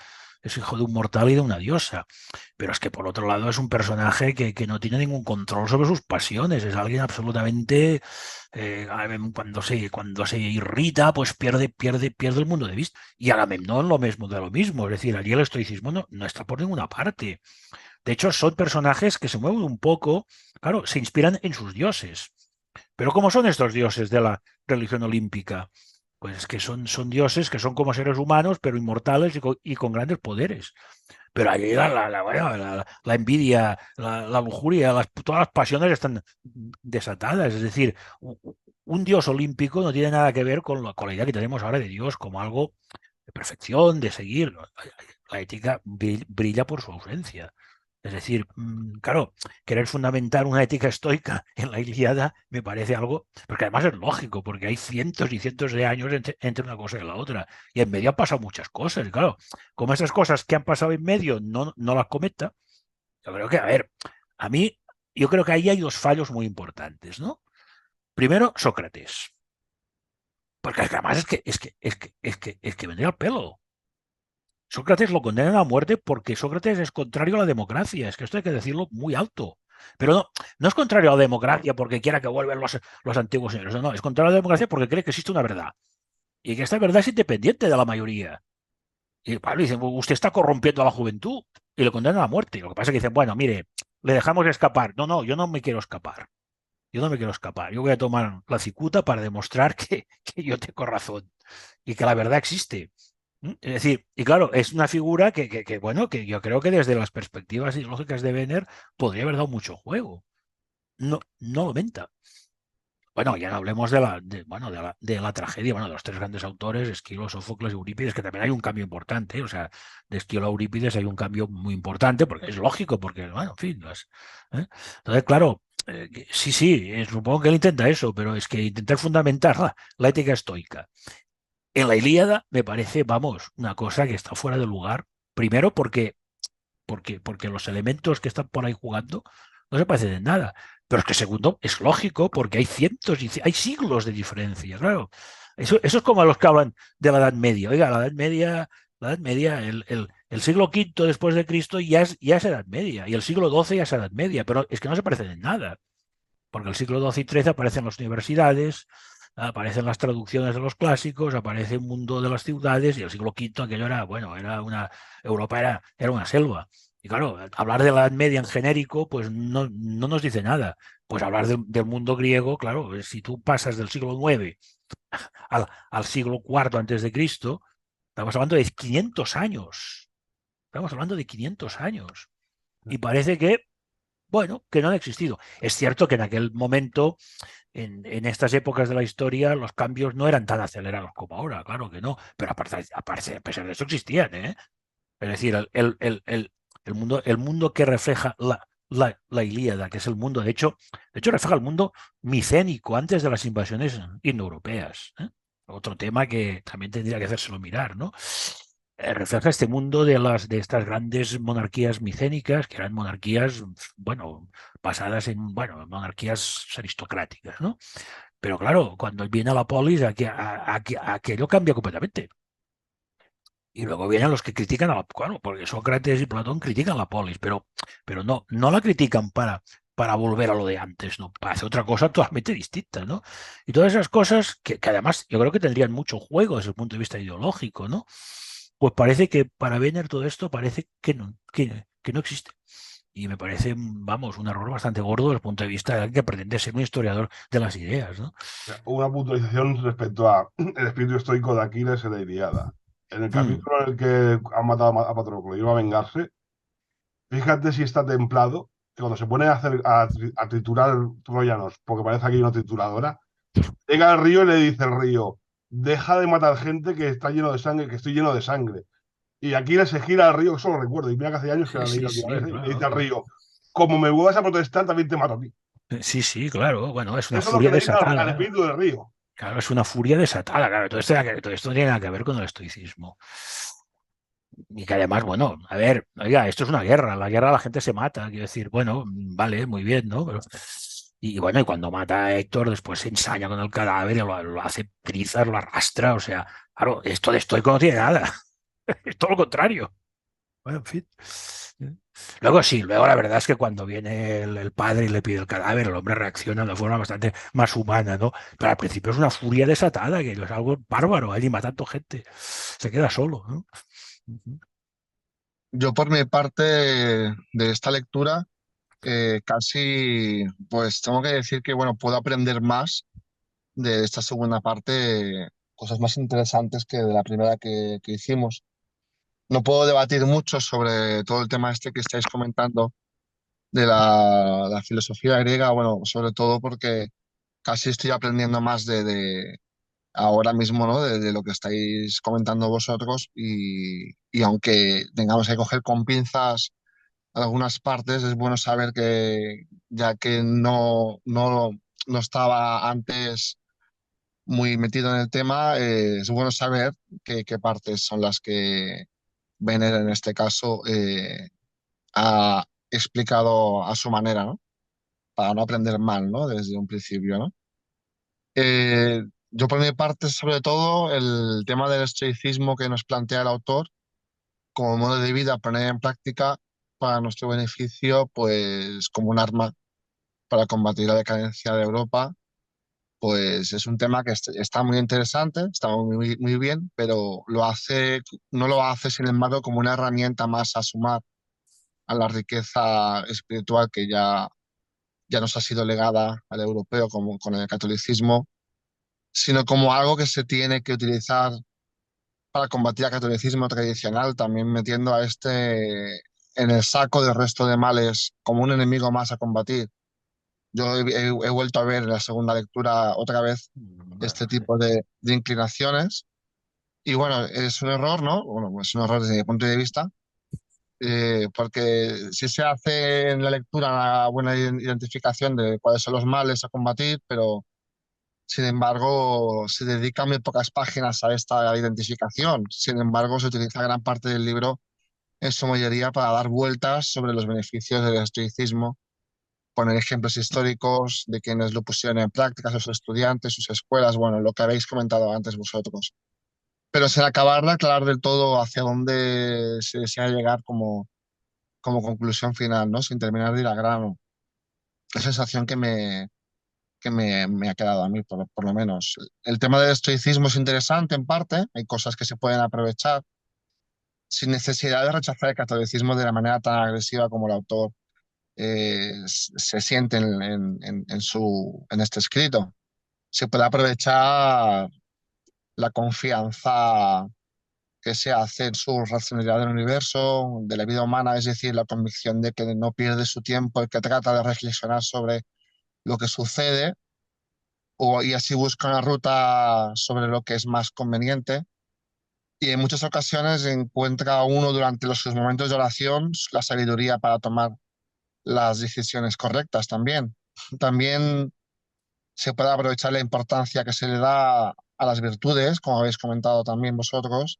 un mortal y de una diosa, pero es que por otro lado es un personaje que no tiene ningún control sobre sus pasiones, es alguien absolutamente, cuando se irrita, pues pierde el mundo de vista. Y Agamemnón lo mismo, es decir, allí el estoicismo no está por ninguna parte. De hecho, son personajes que se mueven un poco, claro, se inspiran en sus dioses. Pero ¿cómo son estos dioses de la religión olímpica? Pues que son dioses que son como seres humanos, pero inmortales y con grandes poderes. Pero allí bueno, la envidia, la lujuria, todas las pasiones están desatadas. Es decir, un dios olímpico no tiene nada que ver con la idea que tenemos ahora de Dios como algo de perfección, de seguir. La ética brilla por su ausencia. Es decir, claro, querer fundamentar una ética estoica en la Ilíada me parece algo, porque además es lógico, porque hay cientos y cientos de años entre una cosa y la otra, y en medio han pasado muchas cosas, y claro, como esas cosas que han pasado en medio no las cometa, yo creo que, a ver, a mí, yo creo que ahí hay dos fallos muy importantes, ¿no? Primero, Sócrates, porque además es que vendría al pelo. Sócrates lo condenan a muerte porque Sócrates es contrario a la democracia. Es que esto hay que decirlo muy alto. Pero no es contrario a la democracia porque quiera que vuelvan los antiguos señores. No, es contrario a la democracia porque cree que existe una verdad. Y que esta verdad es independiente de la mayoría. Y Pablo dicen, usted está corrompiendo a la juventud y lo condenan a muerte. Lo que pasa es que dicen, bueno, mire, le dejamos escapar. No, yo no me quiero escapar. Yo no me quiero escapar. Yo voy a tomar la cicuta para demostrar que yo tengo razón y que la verdad existe. Es decir, y claro, es una figura bueno, que yo creo que desde las perspectivas ideológicas de Wener podría haber dado mucho juego. No lo aumenta. Bueno, ya no hablemos bueno, de la tragedia, bueno, de los tres grandes autores, Esquilo, Sófocles y Eurípides, que también hay un cambio importante, o sea, de Esquilo a Eurípides hay un cambio muy importante, porque es lógico, porque, bueno, en fin, ¿eh? Entonces, claro, sí, supongo que él intenta eso, pero es que intentar fundamentar la ética estoica en la Ilíada me parece, vamos, una cosa que está fuera de lugar. Primero porque los elementos que están por ahí jugando no se parecen en nada. Pero es que segundo, es lógico porque hay hay siglos de diferencia, claro. Eso es como a los que hablan de la Edad Media. Oiga, la Edad Media, el siglo V después de Cristo ya es Edad Media y el siglo XII ya es Edad Media, pero es que no se parecen en nada. Porque el siglo XII y XIII aparecen las universidades, aparecen las traducciones de los clásicos, aparece el mundo de las ciudades, y el siglo V aquello era, bueno, Europa era una selva. Y claro, hablar de la Edad Media en genérico, pues no nos dice nada. Pues hablar del mundo griego, claro, si tú pasas del siglo IX al siglo IV antes de Cristo, estamos hablando de 500 años. Estamos hablando de 500 años. Y parece que, bueno, que no han existido. Es cierto que en aquel momento, en estas épocas de la historia, los cambios no eran tan acelerados como ahora, claro que no, pero a pesar de eso existían, ¿eh? Es decir, el mundo que refleja la Ilíada, que es el mundo, de hecho refleja el mundo micénico antes de las invasiones indoeuropeas, ¿eh? Otro tema que también tendría que hacérselo mirar, ¿no? Refleja este mundo de estas grandes monarquías micénicas, que eran monarquías, bueno, basadas en, bueno, monarquías aristocráticas, ¿no? Pero claro, cuando viene a la polis, aquello cambia completamente. Y luego vienen los que critican claro, porque Sócrates y Platón critican la polis, pero no la critican para volver a lo de antes, ¿no? Para hacer otra cosa totalmente distinta, ¿no? Y todas esas cosas que además yo creo que tendrían mucho juego desde el punto de vista ideológico, ¿no? Pues parece que para Wener todo esto parece que no existe. Y me parece, vamos, un error bastante gordo desde el punto de vista de alguien que pretende ser un historiador de las ideas, ¿no? Una puntualización respecto a el espíritu estoico de Aquiles en la Ilíada. En el capítulo en el que han matado a Patroclo y iba a vengarse, fíjate si está templado, que cuando se pone a triturar troyanos, porque parece que hay una trituradora, llega al río y le dice el río, deja de matar gente que está lleno de sangre, que estoy lleno de sangre. Y aquí se gira al río, eso lo recuerdo, y mira que hace años que Sí, la leí sí, la última sí, vez, y le claro, dice al claro. río, como me vuelvas a protestar, también te mato a ti. Sí, sí, claro. Bueno, es una Eso es lo que furia le dice al desatada. espíritu del río. Claro, es una furia desatada. Claro, todo esto no tiene nada que ver con el estoicismo. Y que además, bueno, a ver, oiga, esto es una guerra. La guerra la gente se mata. Quiero decir, bueno, vale, muy bien, ¿no? Pero, y bueno, y cuando mata a Héctor, después se ensaña con el cadáver y lo hace trizas, lo arrastra. O sea, claro, esto de estoico no tiene nada. Es todo lo contrario. Bueno, en fin. Luego sí, luego la verdad es que cuando viene el padre y le pide el cadáver, el hombre reacciona de forma bastante más humana, ¿no? Pero al principio es una furia desatada, que es algo bárbaro, allí matando gente. Se queda solo, ¿no? Ujú. Yo por mi parte de esta lectura, casi, pues tengo que decir que, bueno, puedo aprender más de esta segunda parte, cosas más interesantes que de la primera que hicimos. No puedo debatir mucho sobre todo el tema este que estáis comentando de la filosofía griega, bueno, sobre todo porque casi estoy aprendiendo más de ahora mismo, ¿no? De lo que estáis comentando vosotros y aunque tengamos que coger con pinzas algunas partes, es bueno saber que ya que no estaba antes muy metido en el tema, es bueno saber qué partes son las que Benner en este caso ha explicado a su manera, ¿no? Para no aprender mal, ¿no? Desde un principio, ¿no? Yo por mi parte, sobre todo, el tema del estoicismo que nos plantea el autor como modo de vida, poner en práctica para nuestro beneficio, pues como un arma para combatir la decadencia de Europa, pues es un tema que está muy interesante, está muy bien, pero no lo hace, sin embargo, como una herramienta más a sumar a la riqueza espiritual que ya nos ha sido legada al europeo como con el catolicismo, sino como algo que se tiene que utilizar para combatir el catolicismo tradicional, también metiendo a este en el saco del resto de males como un enemigo más a combatir. Yo he vuelto a ver en la segunda lectura otra vez este tipo de inclinaciones y bueno, es un error, ¿no? Bueno, pues es un error desde mi punto de vista, porque si se hace en la lectura una buena identificación de cuáles son los males a combatir, pero sin embargo se dedican muy pocas páginas a esta identificación. Sin embargo, se utiliza gran parte del libro en su mayoría para dar vueltas sobre los beneficios del estoicismo, poner ejemplos históricos de quienes lo pusieron en práctica, sus estudiantes, sus escuelas, bueno, lo que habéis comentado antes vosotros. Pero sin acabar de aclarar del todo hacia dónde se desea llegar como conclusión final, ¿no? Sin terminar de ir al grano. La sensación que me ha quedado a mí, por lo menos. El tema del estoicismo es interesante en parte, hay cosas que se pueden aprovechar sin necesidad de rechazar el catolicismo de la manera tan agresiva como el autor se siente en este escrito. Se puede aprovechar la confianza que se hace en su racionalidad del universo, de la vida humana, es decir, la convicción de que no pierde su tiempo y que trata de reflexionar sobre lo que sucede y así busca una ruta sobre lo que es más conveniente. Y en muchas ocasiones encuentra uno durante sus momentos de oración la sabiduría para tomar las decisiones correctas también. También se puede aprovechar la importancia que se le da a las virtudes, como habéis comentado también vosotros,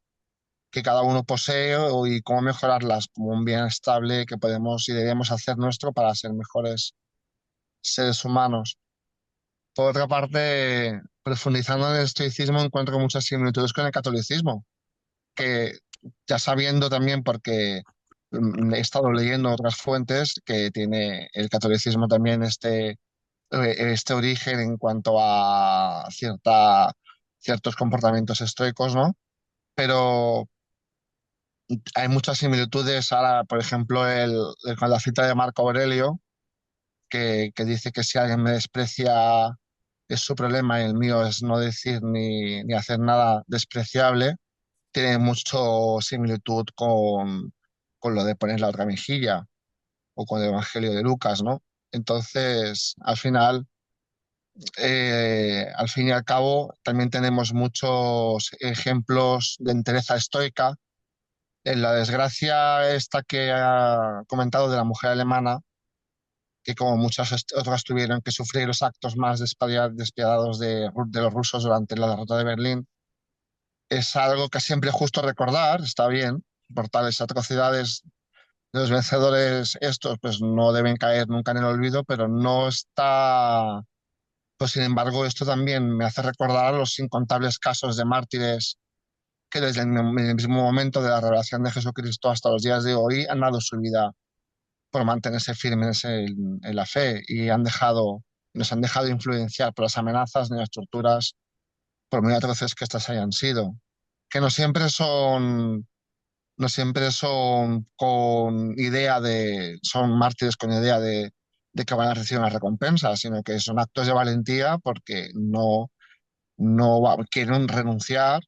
que cada uno posee y cómo mejorarlas como un bien estable que podemos y debemos hacer nuestro para ser mejores seres humanos. Por otra parte, profundizando en el estoicismo, encuentro muchas similitudes con el catolicismo, que ya sabiendo también, porque he estado leyendo otras fuentes, que tiene el catolicismo también este origen en cuanto a ciertos comportamientos estoicos, ¿no? Pero hay muchas similitudes ahora, por ejemplo, con la cita de Marco Aurelio, que dice que si alguien me desprecia es su problema y el mío es no decir ni hacer nada despreciable, tiene mucho similitud con lo de poner la otra mejilla o con el Evangelio de Lucas, ¿no? Entonces, al final, al fin y al cabo, también tenemos muchos ejemplos de entereza estoica. En la desgracia esta que ha comentado de la mujer alemana, que como muchas otras tuvieron que sufrir los actos más despiadados de los rusos durante la derrota de Berlín, es algo que siempre es justo recordar, está bien, por tales atrocidades de los vencedores estos, pues no deben caer nunca en el olvido, pero no está, pues sin embargo, esto también me hace recordar los incontables casos de mártires que desde el mismo momento de la revelación de Jesucristo hasta los días de hoy han dado su vida por mantenerse firmes en la fe y nos han dejado influenciar por las amenazas ni las torturas, por muy atroces que estas hayan sido, que no siempre son con idea son mártires con idea de que van a recibir una recompensa, sino que son actos de valentía porque no quieren renunciar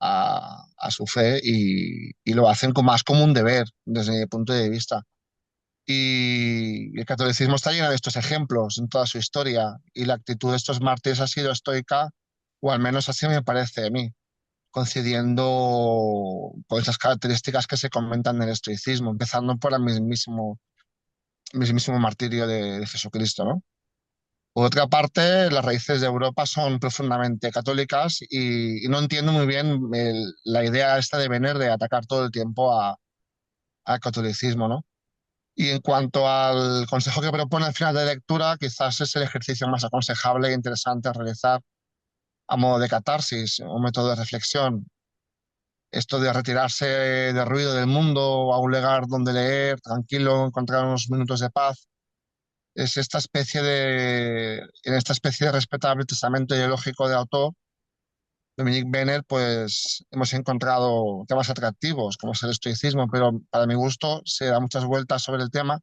a su fe y lo hacen más como un deber desde mi punto de vista. Y el catolicismo está lleno de estos ejemplos en toda su historia y la actitud de estos mártires ha sido estoica, o al menos así me parece a mí, coincidiendo con esas características que se comentan en el estoicismo, empezando por el mismísimo martirio de Jesucristo, ¿no? Por otra parte, las raíces de Europa son profundamente católicas y no entiendo muy bien la idea esta de venir de atacar todo el tiempo al catolicismo, ¿no? Y en cuanto al consejo que propone al final de lectura, quizás es el ejercicio más aconsejable e interesante a realizar a modo de catarsis, un método de reflexión. Esto de retirarse del ruido del mundo a un lugar donde leer, tranquilo, encontrar unos minutos de paz, es en esta especie de respetable testamento ideológico de autor, Dominique Benner, pues hemos encontrado temas atractivos, como es el estoicismo, pero para mi gusto se da muchas vueltas sobre el tema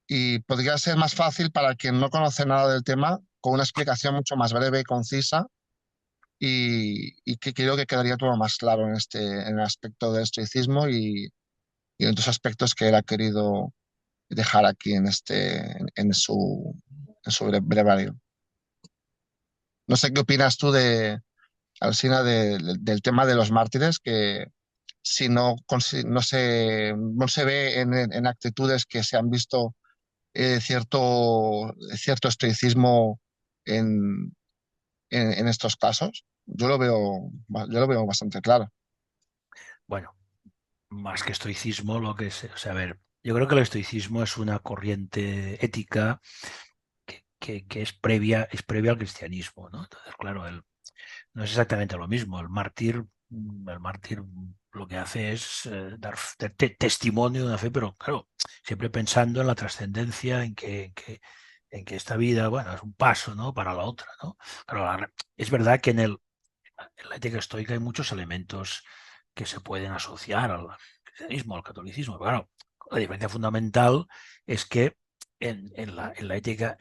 y podría ser más fácil para quien no conoce nada del tema, con una explicación mucho más breve y concisa, y que creo que quedaría todo más claro en el aspecto del estoicismo y en otros aspectos que él ha querido dejar aquí en su brevario. No sé qué opinas tú Alsina, del tema de los mártires, que si no se ve en actitudes que se han visto cierto estoicismo en, en estos casos. Yo lo veo bastante claro. Bueno, más que estoicismo, lo que es, o sea, a ver, yo creo que el estoicismo es una corriente ética que es previa al cristianismo, ¿no? Entonces, claro, no es exactamente lo mismo. El mártir lo que hace es dar testimonio de una fe, pero claro, siempre pensando en la trascendencia, en que esta vida, bueno, es un paso, ¿no?, para la otra, ¿no? Claro, es verdad que en la ética estoica hay muchos elementos que se pueden asociar al cristianismo, al catolicismo. Pero claro, la diferencia fundamental es que en la ética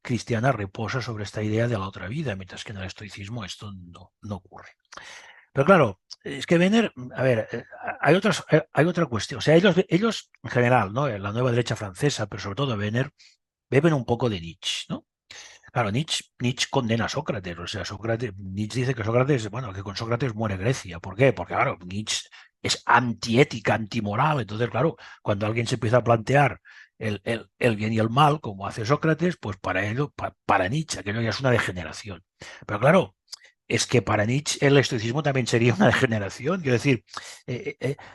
cristiana reposa sobre esta idea de la otra vida, mientras que en el estoicismo esto no ocurre. Pero claro, es que Benner, a ver, hay otra cuestión. O sea, ellos en general, ¿no?, la nueva derecha francesa, pero sobre todo Benner, beben un poco de Nietzsche, ¿no? Claro, Nietzsche condena a Sócrates. O sea, Nietzsche dice que Sócrates, bueno, que con Sócrates muere Grecia. ¿Por qué? Porque, claro, Nietzsche es antiética, antimoral. Entonces, claro, cuando alguien se empieza a plantear el bien y el mal, como hace Sócrates, pues para Nietzsche aquello ya es una degeneración. Pero claro, es que para Nietzsche el estoicismo también sería una degeneración. Quiero decir,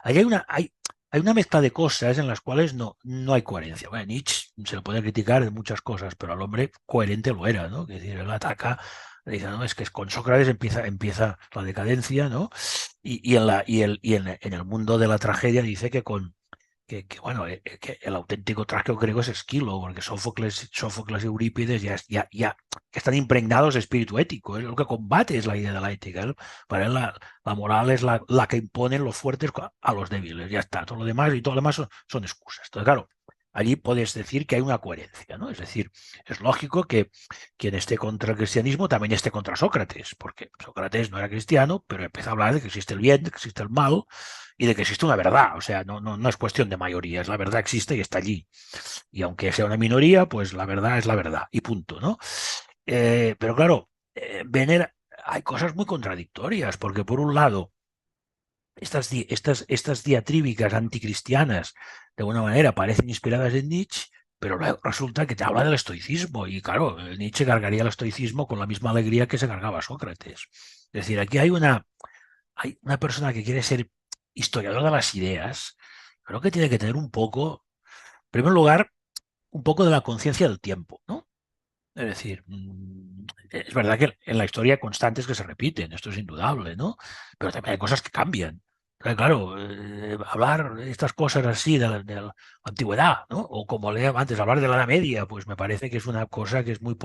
ahí hay una mezcla de cosas en las cuales no hay coherencia. Bueno, Nietzsche se le puede criticar de muchas cosas, pero al hombre coherente lo era, ¿no? Es decir, él ataca, dice, no, es que con Sócrates empieza la decadencia, ¿no? En el mundo de la tragedia dice bueno, que el auténtico trágico griego es Esquilo, porque Sófocles y Eurípides ya están impregnados de espíritu ético. Lo que combate es la idea de la ética. Para él la moral es la que imponen los fuertes a los débiles. Ya está. Todo lo demás son excusas. Entonces, claro, allí puedes decir que hay una coherencia, ¿no? Es decir, es lógico que quien esté contra el cristianismo también esté contra Sócrates, porque Sócrates no era cristiano, pero empieza a hablar de que existe el bien, de que existe el mal y de que existe una verdad. O sea, no es cuestión de mayorías, la verdad existe y está allí. Y aunque sea una minoría, pues la verdad es la verdad y punto, ¿no? Pero claro, hay cosas muy contradictorias, porque por un lado, estas diatríbicas anticristianas, de alguna manera, parecen inspiradas en Nietzsche, pero luego resulta que te habla del estoicismo, y claro, Nietzsche cargaría el estoicismo con la misma alegría que se cargaba Sócrates. Es decir, aquí hay una persona que quiere ser historiador de las ideas, creo que tiene que tener un poco, en primer lugar, un poco de la conciencia del tiempo, ¿no? Es decir, es verdad que en la historia hay constantes que se repiten, esto es indudable, ¿no? Pero también hay cosas que cambian. Claro, hablar de estas cosas así de la antigüedad, ¿no? O como leía antes, hablar de la Edad Media, pues me parece que es una cosa que es muy,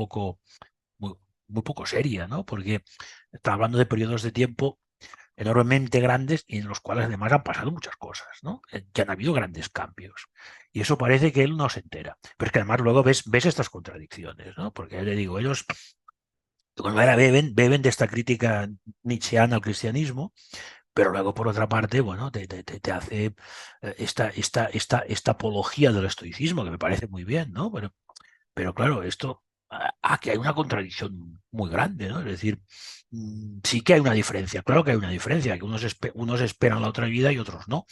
muy poco seria, ¿no? Porque está hablando de periodos de tiempo enormemente grandes y en los cuales además han pasado muchas cosas, ¿no? Que han habido grandes cambios. Y eso parece que él no se entera. Pero es que además luego ves estas contradicciones, ¿no? Porque le digo, ellos de alguna manera beben de esta crítica nietzscheana al cristianismo, pero luego por otra parte, bueno, te hace esta apología del estoicismo, que me parece muy bien, ¿no? Pero claro, esto, aquí hay una contradicción muy grande, ¿no? Es decir, sí que hay una diferencia, claro que hay una diferencia, que unos esperan la otra vida y otros no,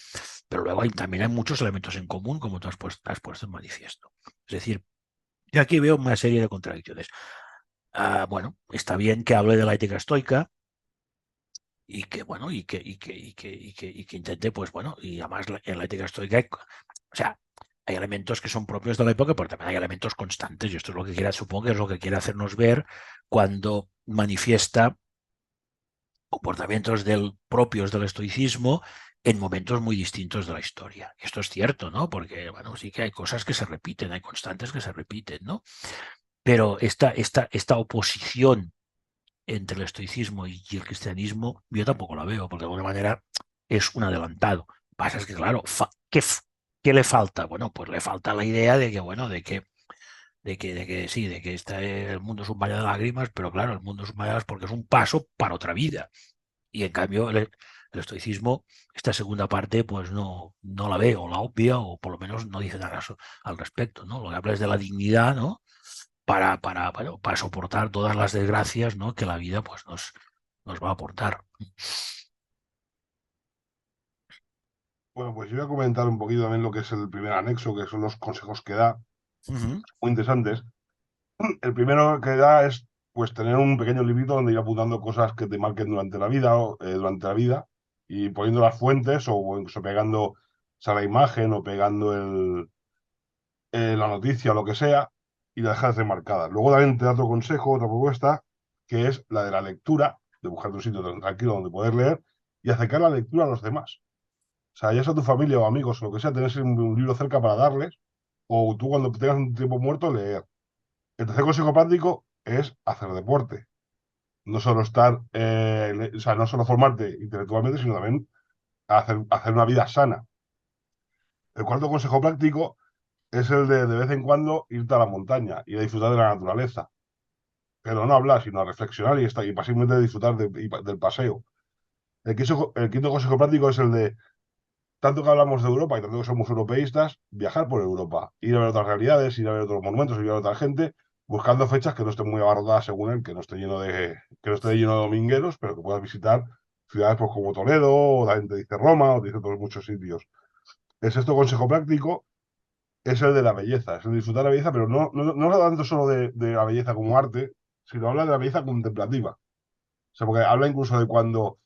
pero luego también hay muchos elementos en común, como tú has puesto en manifiesto. Es decir, yo aquí veo una serie de contradicciones. Bueno, está bien que hable de la ética estoica y que, bueno, y que intente, pues bueno, y además en la ética estoica o sea, hay elementos que son propios de la época, pero también hay elementos constantes, y esto es lo que supongo que es lo que quiere hacernos ver cuando manifiesta comportamientos propios del estoicismo en momentos muy distintos de la historia. Y esto es cierto, ¿no? Porque, bueno, sí que hay cosas que se repiten, hay constantes que se repiten, ¿no? Pero esta oposición entre el estoicismo y el cristianismo, yo tampoco la veo, porque de alguna manera es un adelantado. Lo que pasa es que, claro, ¿qué le falta? Bueno, pues le falta la idea de que, bueno, de que sí, de que el mundo es un valle de lágrimas, pero claro, el mundo es un valle de lágrimas porque es un paso para otra vida. Y en cambio, el estoicismo, esta segunda parte, pues no la ve, o la obvia, o por lo menos no dice nada al respecto, ¿no? Lo que habla es de la dignidad, ¿no? Bueno, para soportar todas las desgracias, ¿no? Que la vida pues nos va a aportar. Bueno, pues yo voy a comentar un poquito también lo que es el primer anexo, que son los consejos que da, Ujú. muy interesantes. El primero que da es pues tener un pequeño librito donde ir apuntando cosas que te marquen durante la vida y poniendo las fuentes o incluso pegando, o sea, la imagen o pegando la noticia o lo que sea y la dejas remarcada. Luego también te da otro consejo, otra propuesta, que es la de la lectura, de buscar un sitio tranquilo donde poder leer y acercar la lectura a los demás. O sea, ya sea tu familia o amigos o lo que sea, tener un libro cerca para darles o tú cuando tengas un tiempo muerto leer. El tercer consejo práctico es hacer deporte. No solo o sea, no solo formarte intelectualmente, sino también hacer una vida sana. El cuarto consejo práctico es el de vez en cuando irte a la montaña y a disfrutar de la naturaleza. Pero no hablar, sino a reflexionar y simplemente disfrutar del paseo. El quinto consejo práctico es el de, tanto que hablamos de Europa y tanto que somos europeístas, viajar por Europa, ir a ver otras realidades, ir a ver otros monumentos, ir a ver otra gente, buscando fechas que no estén muy abarrotadas según él, que no esté lleno de domingueros, pero que puedas visitar ciudades pues, como Toledo, o la gente dice Roma, o dice otros muchos sitios. El sexto consejo práctico es el de la belleza, es el de disfrutar la belleza, pero no habla tanto solo de la belleza como arte, sino habla de la belleza contemplativa. O sea, porque habla incluso de cuando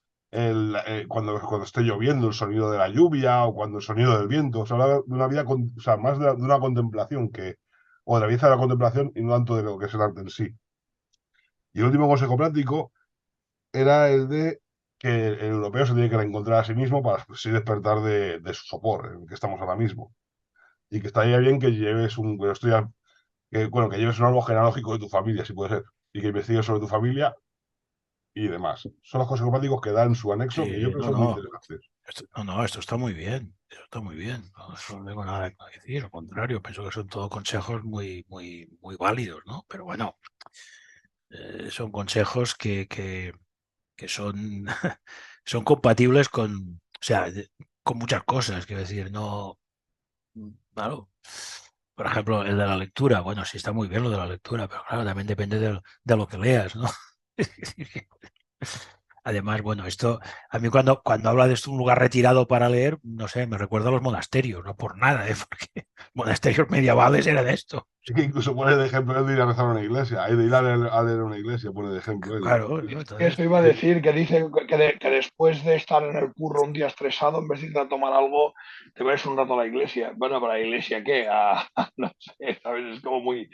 esté lloviendo, el sonido de la lluvia o cuando el sonido del viento. O sea, habla de una vida, o sea, más de una contemplación o de la belleza de la contemplación y no tanto de lo que es el arte en sí. Y el último consejo práctico era el de que el europeo se tiene que reencontrar a sí mismo para así despertar de su sopor en el que estamos ahora mismo. Y que estaría bien que lleves que lleves un árbol genealógico de tu familia, si puede ser, y que investigues sobre tu familia y demás. Son los consejos prácticos que dan su anexo, que yo Sí, creo que no, son muy no. interesantes. Esto está muy bien. Esto está muy bien. No, eso no tengo nada que decir. Al contrario, pienso que son todos consejos muy, muy, muy válidos, ¿no? Pero bueno, son consejos que son, son compatibles o sea, con muchas cosas. Quiero decir, no. Claro. Por ejemplo, el de la lectura. Bueno, sí está muy bien lo de la lectura, pero claro, también depende de lo que leas, ¿no? Además, bueno, esto, a mí cuando habla de esto, un lugar retirado para leer, no sé, me recuerda a los monasterios, no por nada, ¿eh? Porque monasterios medievales era de esto. Es que incluso pone de ejemplo él de ir a rezar a una iglesia, de ir a leer a una iglesia, pone de ejemplo él. Claro, ¿no? Eso Entonces, iba a decir, que dice que después de estar en el curro un día estresado, en vez de ir a tomar algo, te ves un rato a la iglesia. Bueno, ¿para la iglesia qué? No sé, ¿sabes? Es como muy...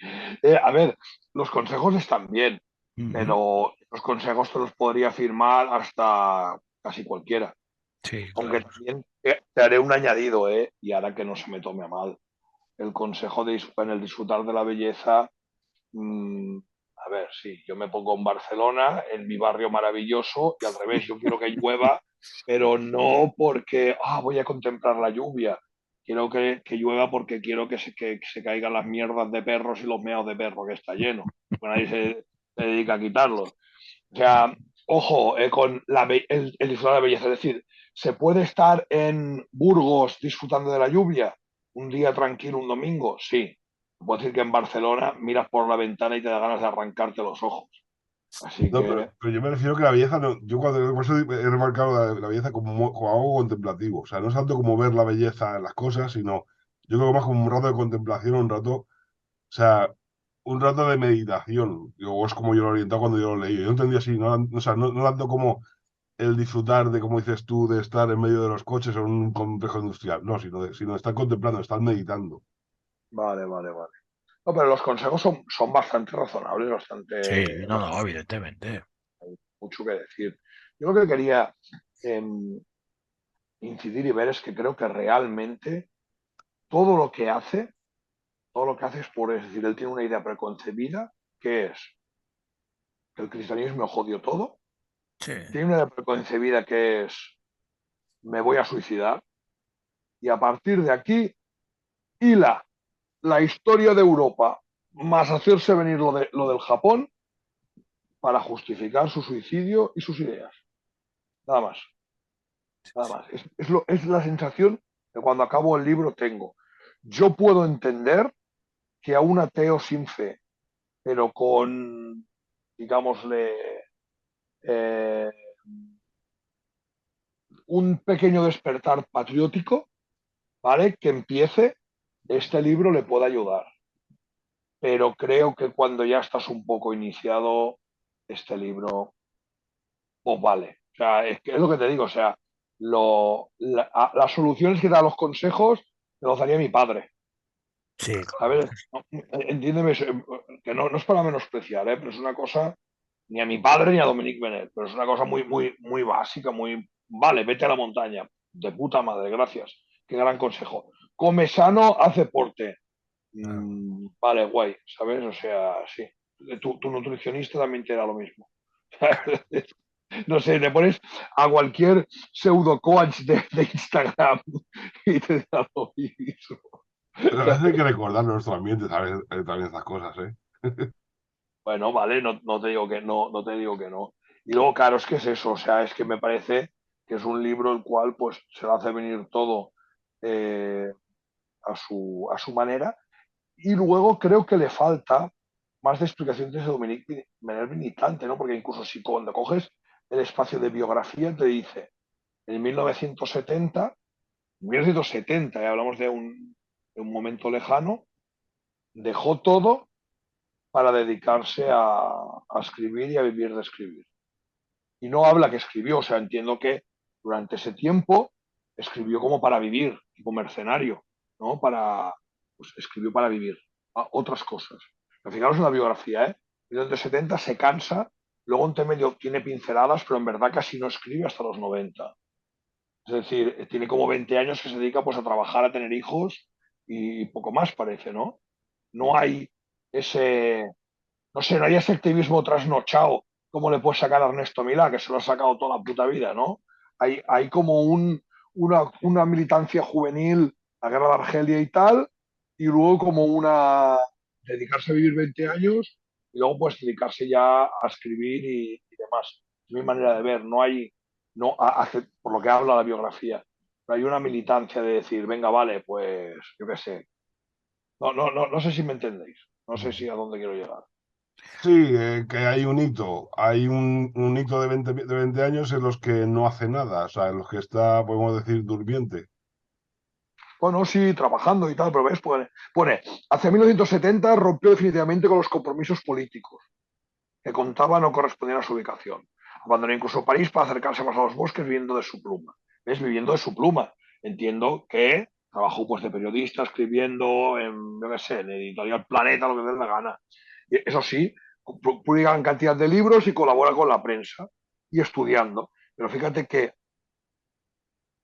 a ver, los consejos están bien, ujú, pero los consejos te los podría firmar hasta casi cualquiera. sí, Aunque claro. también te haré un añadido, ¿eh? Y ahora que no se me tome a mal. El consejo en el disfrutar de la belleza. Mm, a ver, sí, yo me pongo en Barcelona, en mi barrio maravilloso, y al revés, yo quiero que llueva, pero no porque voy a contemplar la lluvia. Quiero que llueva porque quiero que se caigan las mierdas de perros y los meados de perro que está lleno. Pues nadie se dedica a quitarlos. O sea, ojo, con el disfrutar de la belleza. Es decir, ¿se puede estar en Burgos disfrutando de la lluvia? Un día tranquilo, un domingo, sí. Puedo decir que en Barcelona miras por la ventana y te da ganas de arrancarte los ojos. Así No, que, pero yo me refiero que la belleza, no, yo cuando por eso he remarcado la belleza como algo contemplativo. O sea, no es tanto como ver la belleza en las cosas, sino yo creo más como un rato de contemplación, un rato, o sea, un rato de meditación. O es como yo lo he orientado cuando yo lo leí. Yo entendía así, no, o sea, no tanto como el disfrutar de, como dices tú, de estar en medio de los coches en un complejo industrial. No, sino de estar contemplando, estar meditando. vale, vale, vale. No, pero los consejos son bastante razonables, Sí, bastante, no, no, evidentemente. mucho que decir. Yo lo que quería em, incidir y ver es que creo que realmente todo lo que hace, todo lo que hace es por eso. Es decir, él tiene una idea preconcebida que es que el cristianismo jodió todo. Sí, Tiene una idea preconcebida que es me voy a suicidar. Y a partir de aquí, hila la historia de Europa más hacerse venir lo del Japón para justificar su suicidio y sus ideas. Nada más, nada más. Es la sensación que cuando acabo el libro tengo. Yo puedo entender que a un ateo sin fe, pero con, digámosle, eh, un pequeño despertar patriótico, ¿vale? Que empiece, este libro le puede ayudar. Pero creo que cuando ya estás un poco iniciado, este libro, pues vale. O sea, es lo que te digo, o sea, las soluciones que da los consejos me los daría mi padre, sí, claro. ¿sabes? No, entiéndeme, que no es para menospreciar, ¿eh? Pero es una cosa, ni a mi padre ni a Dominique Benet, pero es una cosa muy, muy, muy básica, muy, vale, vete a la montaña, de puta madre, gracias, qué gran consejo. Come sano, haz deporte. Claro. Vale, guay, ¿sabes? O sea, sí. Tu nutricionista también te da lo mismo. No sé, le pones a cualquier pseudo coach de Instagram y te da lo mismo. Pero a veces hay que recordar nuestro ambiente, ¿sabes? También estas cosas, ¿eh? Bueno, vale, no te digo que no, no te digo que no. Y luego, claro, es que es eso, o sea, es que me parece que es un libro el cual pues se lo hace venir todo eh, a su manera. Y luego creo que le falta más de explicación de Dominique Menel militante, ¿no? Porque incluso si cuando coges el espacio de biografía te dice, en 1970, y hablamos de un momento lejano, dejó todo para dedicarse a escribir y a vivir de escribir. Y no habla que escribió, o sea, entiendo que durante ese tiempo escribió como para vivir, tipo mercenario, ¿no? Pues escribió para vivir, a otras cosas. Pero fijaros en la biografía, ¿eh? En los 70 se cansa, luego en medio tiene pinceladas, pero en verdad casi no escribe hasta los 90. Es decir, tiene como 20 años que se dedica pues a trabajar, a tener hijos y poco más parece, ¿no? No hay ese, no sé, no hay ese activismo trasnochado como le puede sacar a Ernesto Milá, que se lo ha sacado toda la puta vida, ¿no? Hay como una militancia juvenil, la guerra de Argelia y tal, y luego como una dedicarse a vivir 20 años y luego pues dedicarse ya a escribir y demás. Es mi manera de ver, no hay, no, por lo que habla la biografía, no hay una militancia de decir, venga, vale, pues yo qué sé, No sé si me entendéis. No sé si a dónde quiero llegar. Sí, que hay un hito, hay un hito de 20 años en los que no hace nada, o sea, en los que está, podemos decir, durmiente. Bueno, sí, trabajando y tal, pero ves, pone, hacia 1970 rompió definitivamente con los compromisos políticos que contaban o correspondían a su ubicación. Abandonó incluso París para acercarse más a los bosques viviendo de su pluma. ¿Ves? Viviendo de su pluma. Entiendo que trabajó pues de periodista, escribiendo en, yo qué sé, en Editorial Planeta, lo que dé la gana. Y eso sí, publica en cantidad de libros y colabora con la prensa y estudiando. Pero fíjate que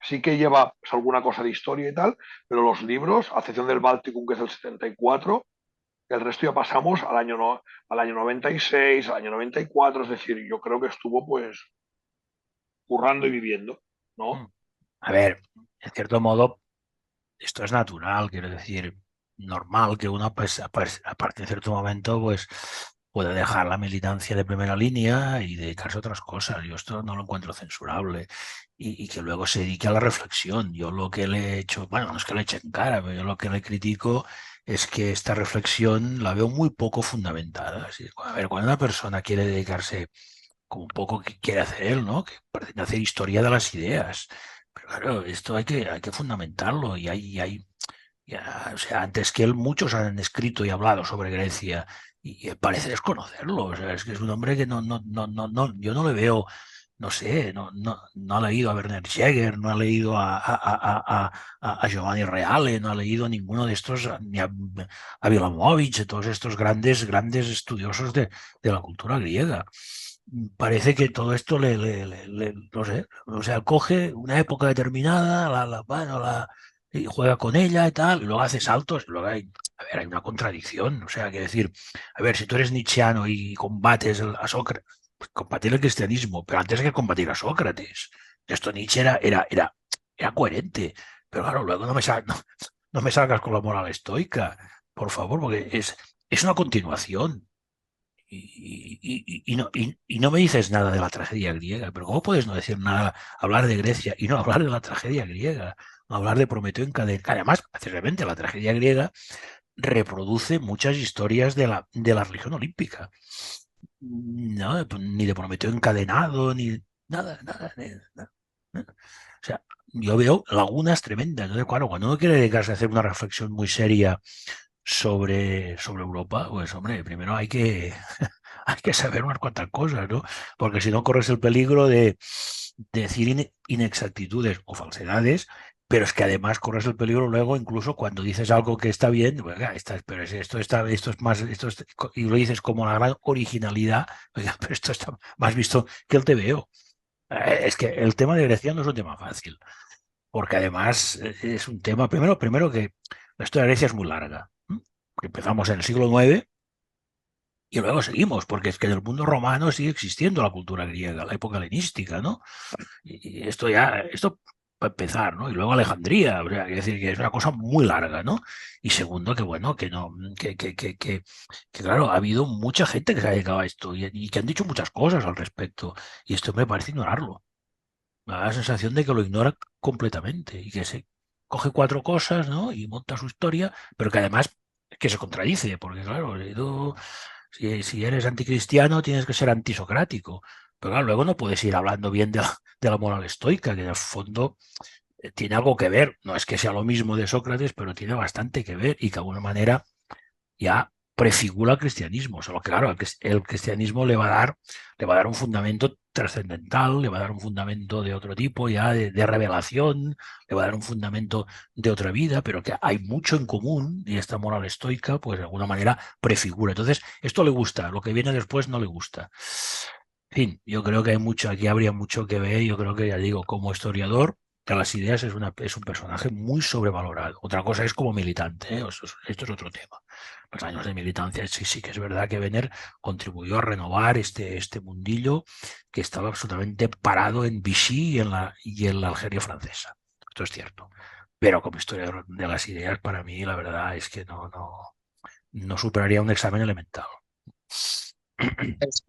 sí que lleva pues, alguna cosa de historia y tal, pero los libros, a excepción del Balticum, que es el 74, el resto ya pasamos al año, no, al año 96, al año 94, es decir, yo creo que estuvo pues currando y viviendo, Mm. ¿no? A ver, en cierto modo, esto es natural, quiero decir, normal que uno, pues, a partir de cierto momento, pues, pueda dejar la militancia de primera línea y dedicarse a otras cosas. Yo esto no lo encuentro censurable. Y que luego se dedique a la reflexión. Yo lo que le he hecho, bueno, no es que le eche en cara, pero yo lo que le critico es que esta reflexión la veo muy poco fundamentada. A ver, cuando una persona quiere dedicarse como un poco que quiere hacer él, ¿no? Que pretende hacer historia de las ideas. Pero claro, esto hay que fundamentarlo y o sea, antes que él muchos han escrito y hablado sobre Grecia y parece desconocerlo. O sea, es que es un hombre que yo no le veo, no sé, no ha leído a Werner Jäger, no ha leído a Giovanni Reale, no ha leído a ninguno de estos, ni a Wilamowicz, todos estos grandes estudiosos de la cultura griega. Parece que todo esto no sé, o sea, coge una época determinada, bueno, y juega con ella y tal, y luego hace saltos, y luego a ver, hay una contradicción, o sea, que decir, a ver, si tú eres nietzscheano y combates a Sócrates, pues combatir el cristianismo, pero antes que combatir a Sócrates, esto Nietzsche era coherente, pero claro, luego no me salgas con la moral estoica, por favor, porque es una continuación. Y no me dices nada de la tragedia griega, pero ¿cómo puedes no decir nada, hablar de Grecia y no hablar de la tragedia griega? Hablar de Prometeo en cadena. Además, precisamente la tragedia griega reproduce muchas historias de la religión olímpica. No, pues, ni de Prometeo encadenado, ni nada. Nada. O sea, yo veo lagunas tremendas. Entonces, claro, cuando uno quiere dedicarse a hacer una reflexión muy seria sobre Europa, pues hombre, primero hay que saber unas cuantas cosas, ¿no? Porque si no corres el peligro de decir inexactitudes o falsedades, pero es que además corres el peligro luego, incluso cuando dices algo que está bien, pues, oiga, pero esto es más, y lo dices como la gran originalidad, oiga, pero esto está más visto que el TVO. Es que el tema de Grecia no es un tema fácil, porque además es un tema, primero que la historia de Grecia es muy larga. ¿M? Porque empezamos en el siglo IX y luego seguimos, porque es que en el mundo romano sigue existiendo la cultura griega, la época helenística, ¿no? Y esto para empezar, ¿no? Y luego Alejandría, o sea, quiere decir que es una cosa muy larga, ¿no? Y segundo, que bueno, que no, que claro, ha habido mucha gente que se ha dedicado a esto y que han dicho muchas cosas al respecto, y esto me parece ignorarlo. Me da la sensación de que lo ignora completamente y que se coge cuatro cosas, ¿no? Y monta su historia, pero que además que se contradice, porque claro, si eres anticristiano tienes que ser antisocrático, pero claro, luego no puedes ir hablando bien de la moral estoica, que en el fondo tiene algo que ver, no es que sea lo mismo de Sócrates, pero tiene bastante que ver y que de alguna manera ya prefigura el cristianismo, solo que claro, el cristianismo le va a dar un fundamento trascendental, le va a dar un fundamento de otro tipo, ya de revelación, le va a dar un fundamento de otra vida, pero que hay mucho en común y esta moral estoica, pues de alguna manera prefigura. Entonces, esto le gusta, lo que viene después no le gusta. En fin, yo creo que hay mucho, aquí habría mucho que ver, yo creo que ya digo, como historiador, de las ideas es un personaje muy sobrevalorado. Otra cosa es como militante, ¿eh? Esto es otro tema. Los años de militancia, sí que es verdad que Wener contribuyó a renovar este mundillo que estaba absolutamente parado en Vichy y en la Algeria francesa. Esto es cierto. Pero como historiador de las ideas, para mí, la verdad es que no superaría un examen elemental. Es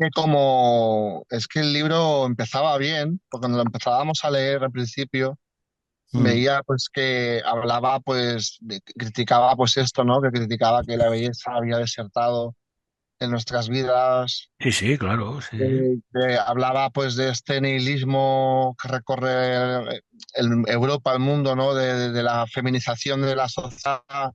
que el libro empezaba bien, porque cuando lo empezábamos a leer al principio, Mm. veía pues que hablaba pues, criticaba pues esto, ¿no? Que criticaba que la belleza había desertado en nuestras vidas, Sí, sí, claro, sí. que hablaba pues de este nihilismo que recorre Europa, el mundo, ¿no? De la feminización de la sociedad.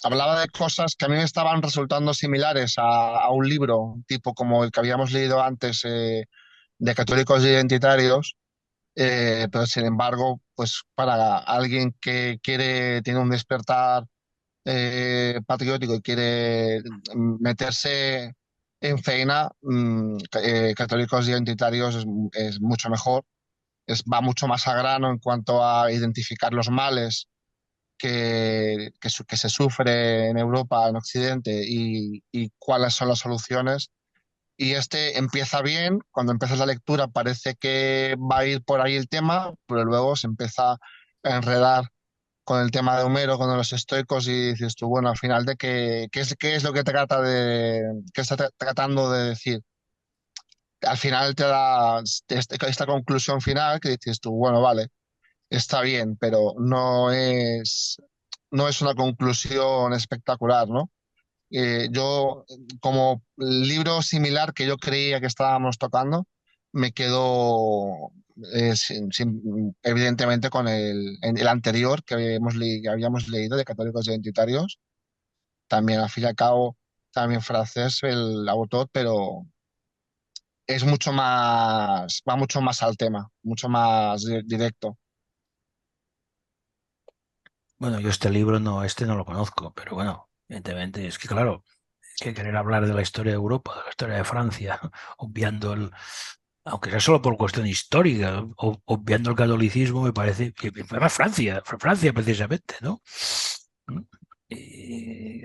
Hablaba de cosas que a mí me estaban resultando similares a un libro, tipo como el que habíamos leído antes, de católicos identitarios, pero sin embargo, pues para alguien que tiene un despertar patriótico y quiere meterse en feina, católicos identitarios es mucho mejor, va mucho más a grano en cuanto a identificar los males que se sufre en Europa, en Occidente, y cuáles son las soluciones. Y este empieza bien, cuando empiezas la lectura parece que va a ir por ahí el tema, pero luego se empieza a enredar con el tema de Homero, con los estoicos, y dices tú, bueno, al final de qué es lo que trata qué está tratando de decir. Al final te da esta conclusión final que dices tú, bueno, vale, está bien, pero no es una conclusión espectacular, ¿no? Yo, como libro similar que yo creía que estábamos tocando, me quedo evidentemente con el anterior que habíamos leído de Católicos Identitarios, también al fin y al cabo, también francés el autor, pero va mucho más al tema, mucho más directo. Bueno, yo este libro no, este no lo conozco, pero bueno, evidentemente es que claro, es que querer hablar de la historia de Europa, de la historia de Francia, obviando aunque sea solo por cuestión histórica, obviando el catolicismo, me parece que además Francia precisamente, ¿no?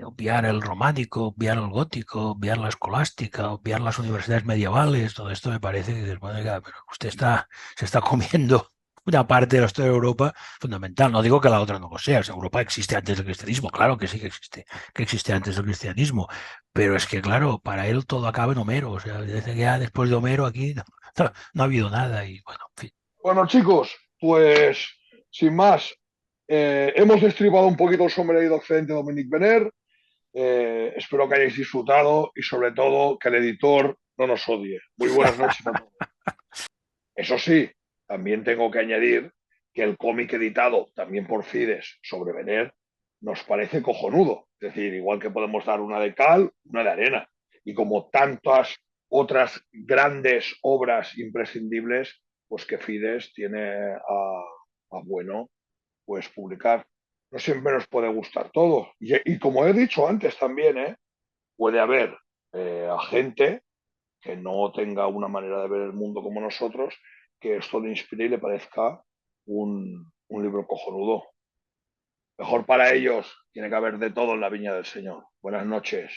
Obviar el románico, obviar el gótico, obviar la escolástica, obviar las universidades medievales, todo esto me parece que dices, bueno, oiga, pero usted se está comiendo una parte de la historia de Europa fundamental. No digo que la otra no lo sea. O sea, Europa existe antes del cristianismo, claro que sí que existe antes del cristianismo. Pero es que, claro, para él todo acaba en Homero. O sea, desde que ya después de Homero aquí no ha habido nada. Y bueno, en fin. Bueno, chicos, pues sin más, hemos destripado un poquito el sombrero de Occidente de Dominique Benner. Espero que hayáis disfrutado y sobre todo que el editor no nos odie. Muy buenas noches a todos. Eso sí, también tengo que añadir que el cómic editado también por Fides sobre Benner nos parece cojonudo. Es decir, igual que podemos dar una de cal, una de arena. Y como tantas otras grandes obras imprescindibles, pues que Fides tiene a bueno pues publicar. No siempre nos puede gustar todo. Y como he dicho antes también, puede haber a gente que no tenga una manera de ver el mundo como nosotros, que esto le inspire y le parezca un libro cojonudo. Mejor para ellos, tiene que haber de todo en la viña del Señor. Buenas noches.